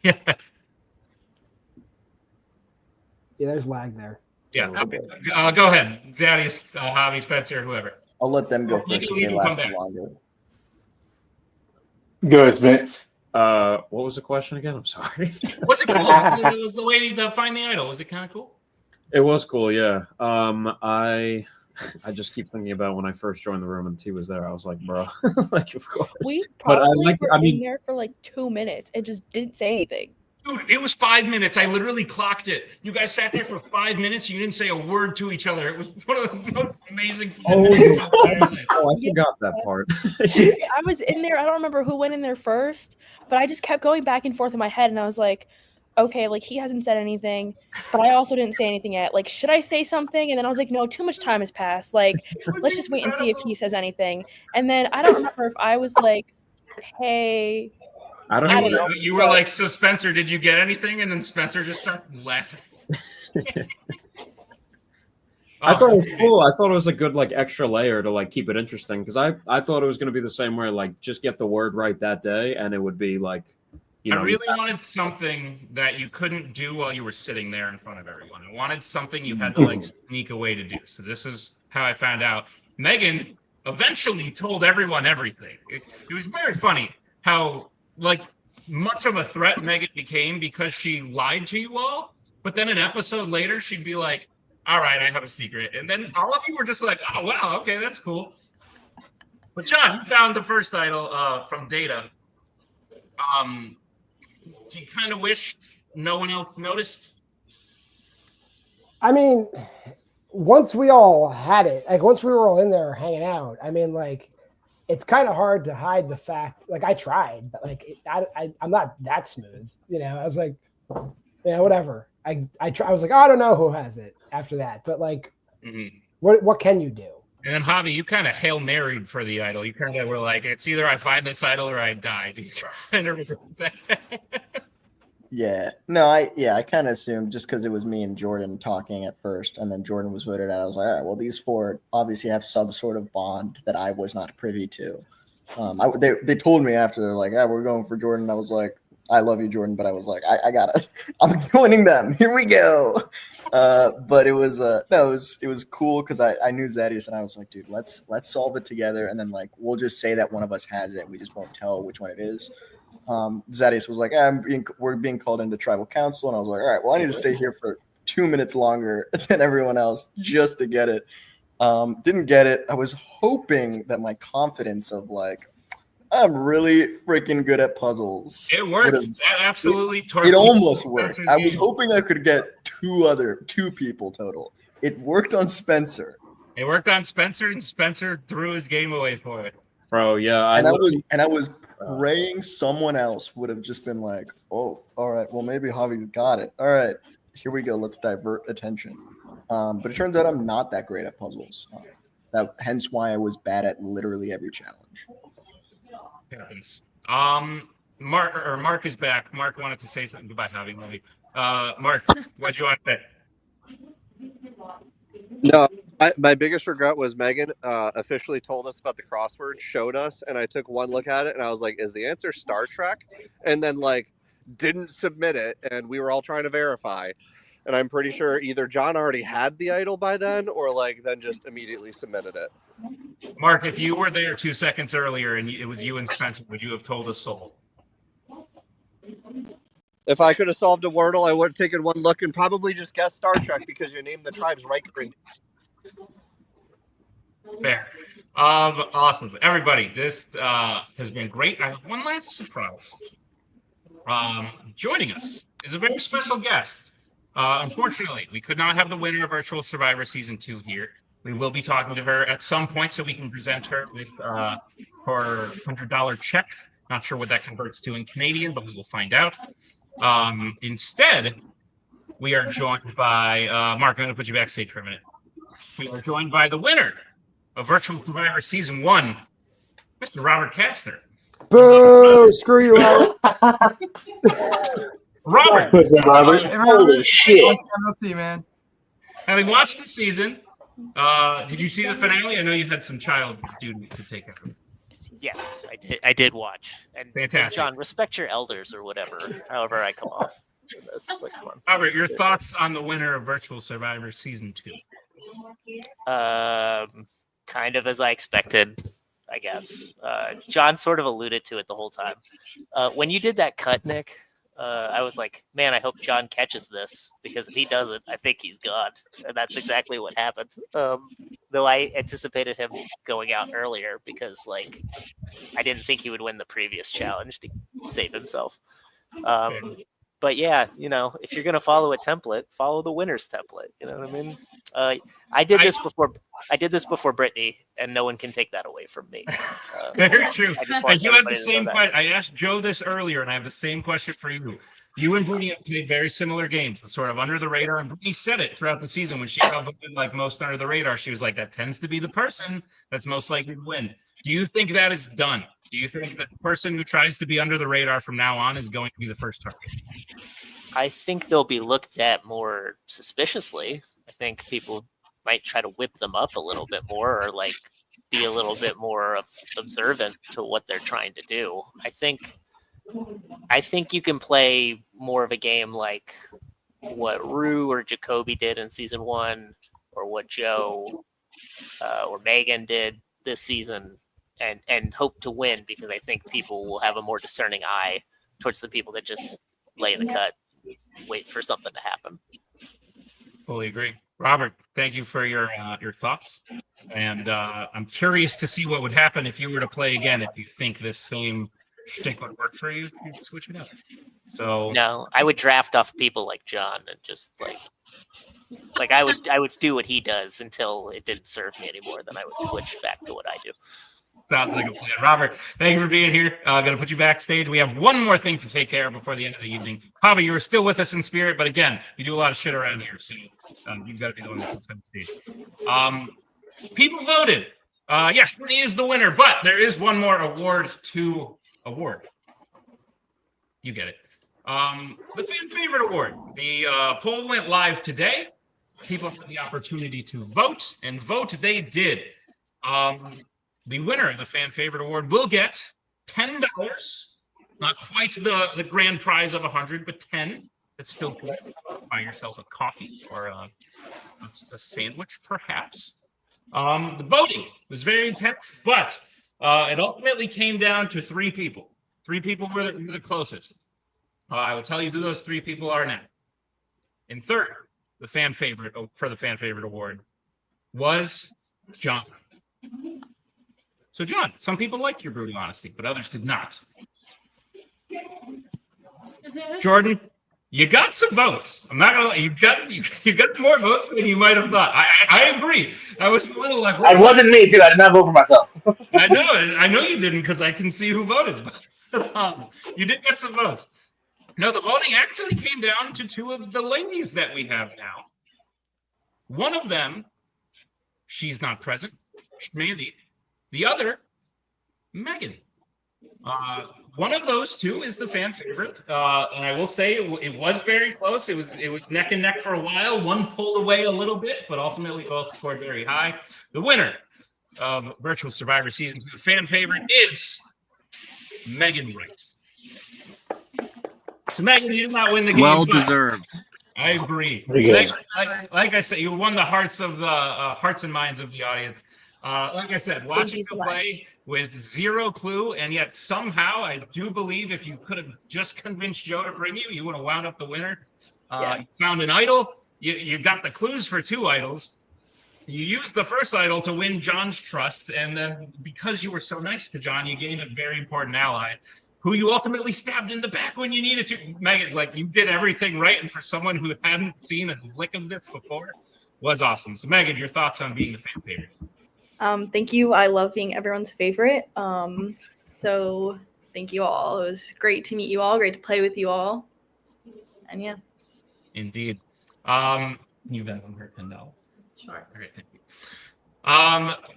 Yes. Yeah, there's lag there. Yeah. Go ahead. Zadius, Javi, Spencer, whoever. I'll let them go You first. can 'Cause they come lasted back. longer. Go, Spence. What was the question again? I'm sorry. Was it cool? It was the way to find the idol. Was it kind of cool? It was cool, yeah. I just keep thinking about when I first joined the room and T was there. I was like, bro, like of course. We But probably I like. were I mean, in there for like 2 minutes and just didn't say anything. Dude, it was 5 minutes. I literally clocked it. You guys sat there for 5 minutes. You didn't say a word to each other. It was one of the most amazing. Oh, I forgot that part. I was in there. I don't remember who went in there first, but I just kept going back and forth in my head, and I was like, okay, like he hasn't said anything, but I also didn't say anything yet. Like, should I say something? And then I was like, no, too much time has passed. Like, let's just wait and see if he says anything. And then I don't remember if I was like, hey, I don't know. You were like, so Spencer, did you get anything? And then Spencer just started laughing. I thought it was cool. I thought it was a good like extra layer to like keep it interesting because I thought it was going to be the same way, like just get the word right that day, and it would be like, you know. I really wanted something that you couldn't do while you were sitting there in front of everyone. I wanted something you had to like sneak away to do. So this is how I found out. Megan eventually told everyone everything. It was very funny how like much of a threat Megan became because she lied to you all. But then an episode later, she'd be like, all right, I have a secret. And then all of you were just like, oh, wow, okay, that's cool. But John, you found the first idol from Data. Do you kind of wish no one else noticed? I mean, once we all had it, like once we were all in there hanging out, I mean, like, it's kind of hard to hide the fact. Like, I tried, but like, I'm not that smooth. You know, I was like, yeah, whatever. I was like, oh, I don't know who has it after that, but like, what can you do? And then Javi, you kind of Hail Married for the idol. You kind of were like, it's either I find this idol or I die. Do you kind of regret that? Yeah. No, I kind of assumed just because it was me and Jordan talking at first, and then Jordan was voted out. I was like, all right, well, these four obviously have some sort of bond that I was not privy to. They told me after, they're like, yeah, we're going for Jordan. I was like, I love you, Jordan, but I was like, I'm joining them. Here we go. But it was it was cool because I knew Zadius, and I was like, dude, let's solve it together, and then like we'll just say that one of us has it, and we just won't tell which one it is. Zadius was like, we're being called into tribal council, and I was like, all right, well, I need to stay here for 2 minutes longer than everyone else just to get it. Didn't get it. I was hoping that my confidence of like, I'm really freaking good at puzzles. It worked. That absolutely it almost worked. I was hoping I could get two people total. It worked on Spencer. It worked on Spencer, and Spencer threw his game away for it. Bro, yeah. I was praying someone else would have just been like, oh, all right, well, maybe Javi's got it. All right, here we go. Let's divert attention. But it turns out I'm not that great at puzzles. Hence why I was bad at literally every challenge. Happens. Mark is back. Mark wanted to say something. Goodbye, Javi. Mark, what'd you want to say? No, my biggest regret was Megan officially told us about the crossword, showed us, and I took one look at it, and I was like, is the answer Star Trek? And then, like, didn't submit it, and we were all trying to verify. And I'm pretty sure either John already had the idol by then, or, like, then just immediately submitted it. Mark, if you were there 2 seconds earlier and it was you and Spencer, would you have told us Soul? If I could have solved a Wordle, I would have taken one look and probably just guessed Star Trek because you named the tribes Riker. Fair. Awesome. Everybody, this has been great. I have one last surprise. Joining us is a very special guest. Unfortunately, we could not have the winner of Virtual Survivor Season 2 here. We will be talking to her at some point so we can present her with her $100 check. Not sure what that converts to in Canadian, but we will find out. Instead, we are joined by Mark. I'm going to put you backstage for a minute. We are joined by the winner of Virtual Survivor Season 1, Mr. Robert Kastner. Boo! Screw you, Robert. Holy shit! See, man. Having watched the season, did you see the finale? I know you had some child students to take care of. Yes, I did. I did watch. And Fantastic. John, respect your elders or whatever. However, I come off in this. Like, come on. Robert, your thoughts on the winner of Virtual Survivor Season 2? Kind of as I expected, I guess. John sort of alluded to it the whole time. When you did that cut, Nick, I was like, man, I hope John catches this, because if he doesn't, I think he's gone. And that's exactly what happened. Though I anticipated him going out earlier because, like, I didn't think he would win the previous challenge to save himself. But but yeah, if you're gonna follow a template, follow the winner's template. You know what I mean? I did this before. I did this before Brittany, and no one can take that away from me. Very So true. I just I want do have the everybody to know same that. question. I asked Joe this earlier, and I have the same question for you. You and Brittany have played very similar games, the sort of under the radar. And Brittany said it throughout the season when she got voted like most under the radar. She was like, that tends to be the person that's most likely to win. Do you think that is done? Do you think that the person who tries to be under the radar from now on is going to be the first target? I think they'll be looked at more suspiciously. I think people might try to whip them up a little bit more, or like be a little bit more observant to what they're trying to do. I think you can play more of a game like what Rue or Jacoby did in season 1, or what Joe or Megan did this season, and hope to win, because I think people will have a more discerning eye towards the people that just lay the cut, wait for something to happen. Fully agree. Robert, thank you for your thoughts. And I'm curious to see what would happen if you were to play again, if you think this same shtick would work for you, you'd switch it up. So No, I would draft off people like John and just like I would do what he does until it didn't serve me anymore. Then I would switch back to what I do. sounds like a plan. Robert, thank you for being here. Going to put you backstage. We have one more thing to take care of before the end of the evening. Pava, you are still with us in spirit, but again, we do a lot of shit around here, so you've got to be the one that sits backstage. People voted. Yes, Brittany is the winner, but there is one more award to award. You get it. The fan favorite award. The poll went live today. People had the opportunity to vote, and vote they did. The winner of the fan favorite award will get $10. Not quite the grand prize of 100, but 10. It's still good. Buy yourself a coffee or a sandwich, perhaps. The voting was very intense, but it ultimately came down to 3 people. 3 people were the closest. I will tell you who those 3 people are now. In third, the fan favorite for the fan favorite award was John. So, John, some people liked your brutal honesty, but others did not. Jordan, you got some votes. I'm not gonna lie, you got more votes than you might have thought. I agree. I was a little like, I wasn't me too. I did not vote for myself. I know you didn't, because I can see who voted. You did get some votes. No, the voting actually came down to 2 of the ladies that we have now. One of them, she's not present, Schmandy. The other, Megan. One of those 2 is the fan favorite, and I will say it was very close. It was neck and neck for a while. One pulled away a little bit, but ultimately both scored very high. The winner of Virtual Survivor Season 2 fan favorite is Megan Rice. So, Megan, you did not win the game. Well deserved. I agree. Megan, like I said, you won the hearts and minds of the audience. Like I said, watching you play with 0 clue, and yet somehow I do believe if you could have just convinced Joe to bring you would have wound up the winner. You found an idol. You got the clues for 2 idols. You used the first idol to win John's trust, and then because you were so nice to John, you gained a very important ally, who you ultimately stabbed in the back when you needed to. Megan, like, you did everything right, and for someone who hadn't seen a lick of this before, was awesome. So, Megan, your thoughts on being the fan favorite? Thank you. I love being everyone's favorite. So thank you all. It was great to meet you all, great to play with you all. And yeah. Indeed. You've been on her $10. Sure. All right, thank you.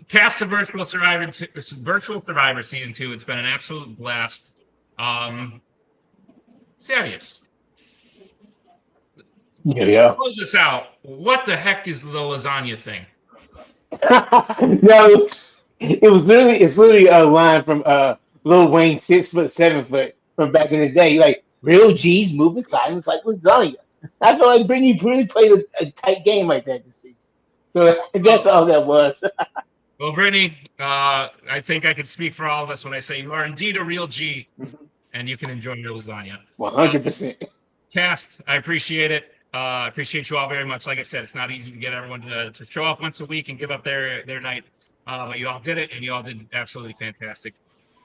Cast of Virtual Survivor Season 2. It's been an absolute blast. Sadius. Yeah. To close this out, what the heck is the lasagna thing? No, it's literally a line from Lil Wayne, 6 foot, 7 foot from back in the day. Like, real G's moving silence like lasagna. I feel like Brittany really played a tight game like that this season. So that's all that was. Well, Brittany, I think I can speak for all of us when I say you are indeed a real G, and you can enjoy your lasagna. 100%. Cast, I appreciate it. I appreciate you all very much. Like I said, it's not easy to get everyone to show up once a week and give up their night, but you all did it, and you all did absolutely fantastic.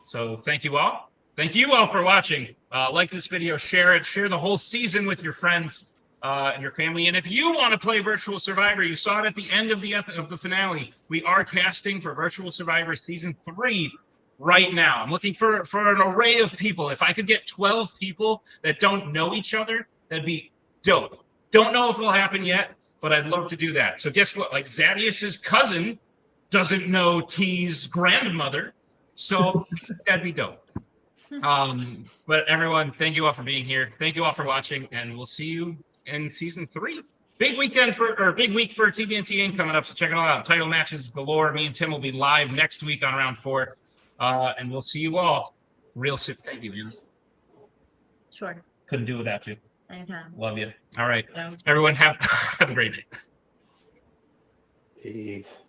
So thank you all. thank you all for watching. Like this video, share it, share the whole season with your friends and your family. And if you want to play Virtual Survivor, you saw it at the end of the finale. We are casting for Virtual Survivor Season 3 right now. I'm looking for an array of people. If I could get 12 people that don't know each other, that'd be dope. Don't know if it'll happen yet, but I'd love to do that. So guess what? Like Zadius's cousin doesn't know T's grandmother, so that'd be dope. But everyone, thank you all for being here. Thank you all for watching, and we'll see you in Season 3. Big week for TBNT Inc. coming up, so check it all out. Title matches galore. Me and Tim will be live next week on round 4. And we'll see you all real soon. Thank you, Anna. Sure. Couldn't do without you. Anytime. Love you. All right. Yeah. Everyone have a great day. Peace.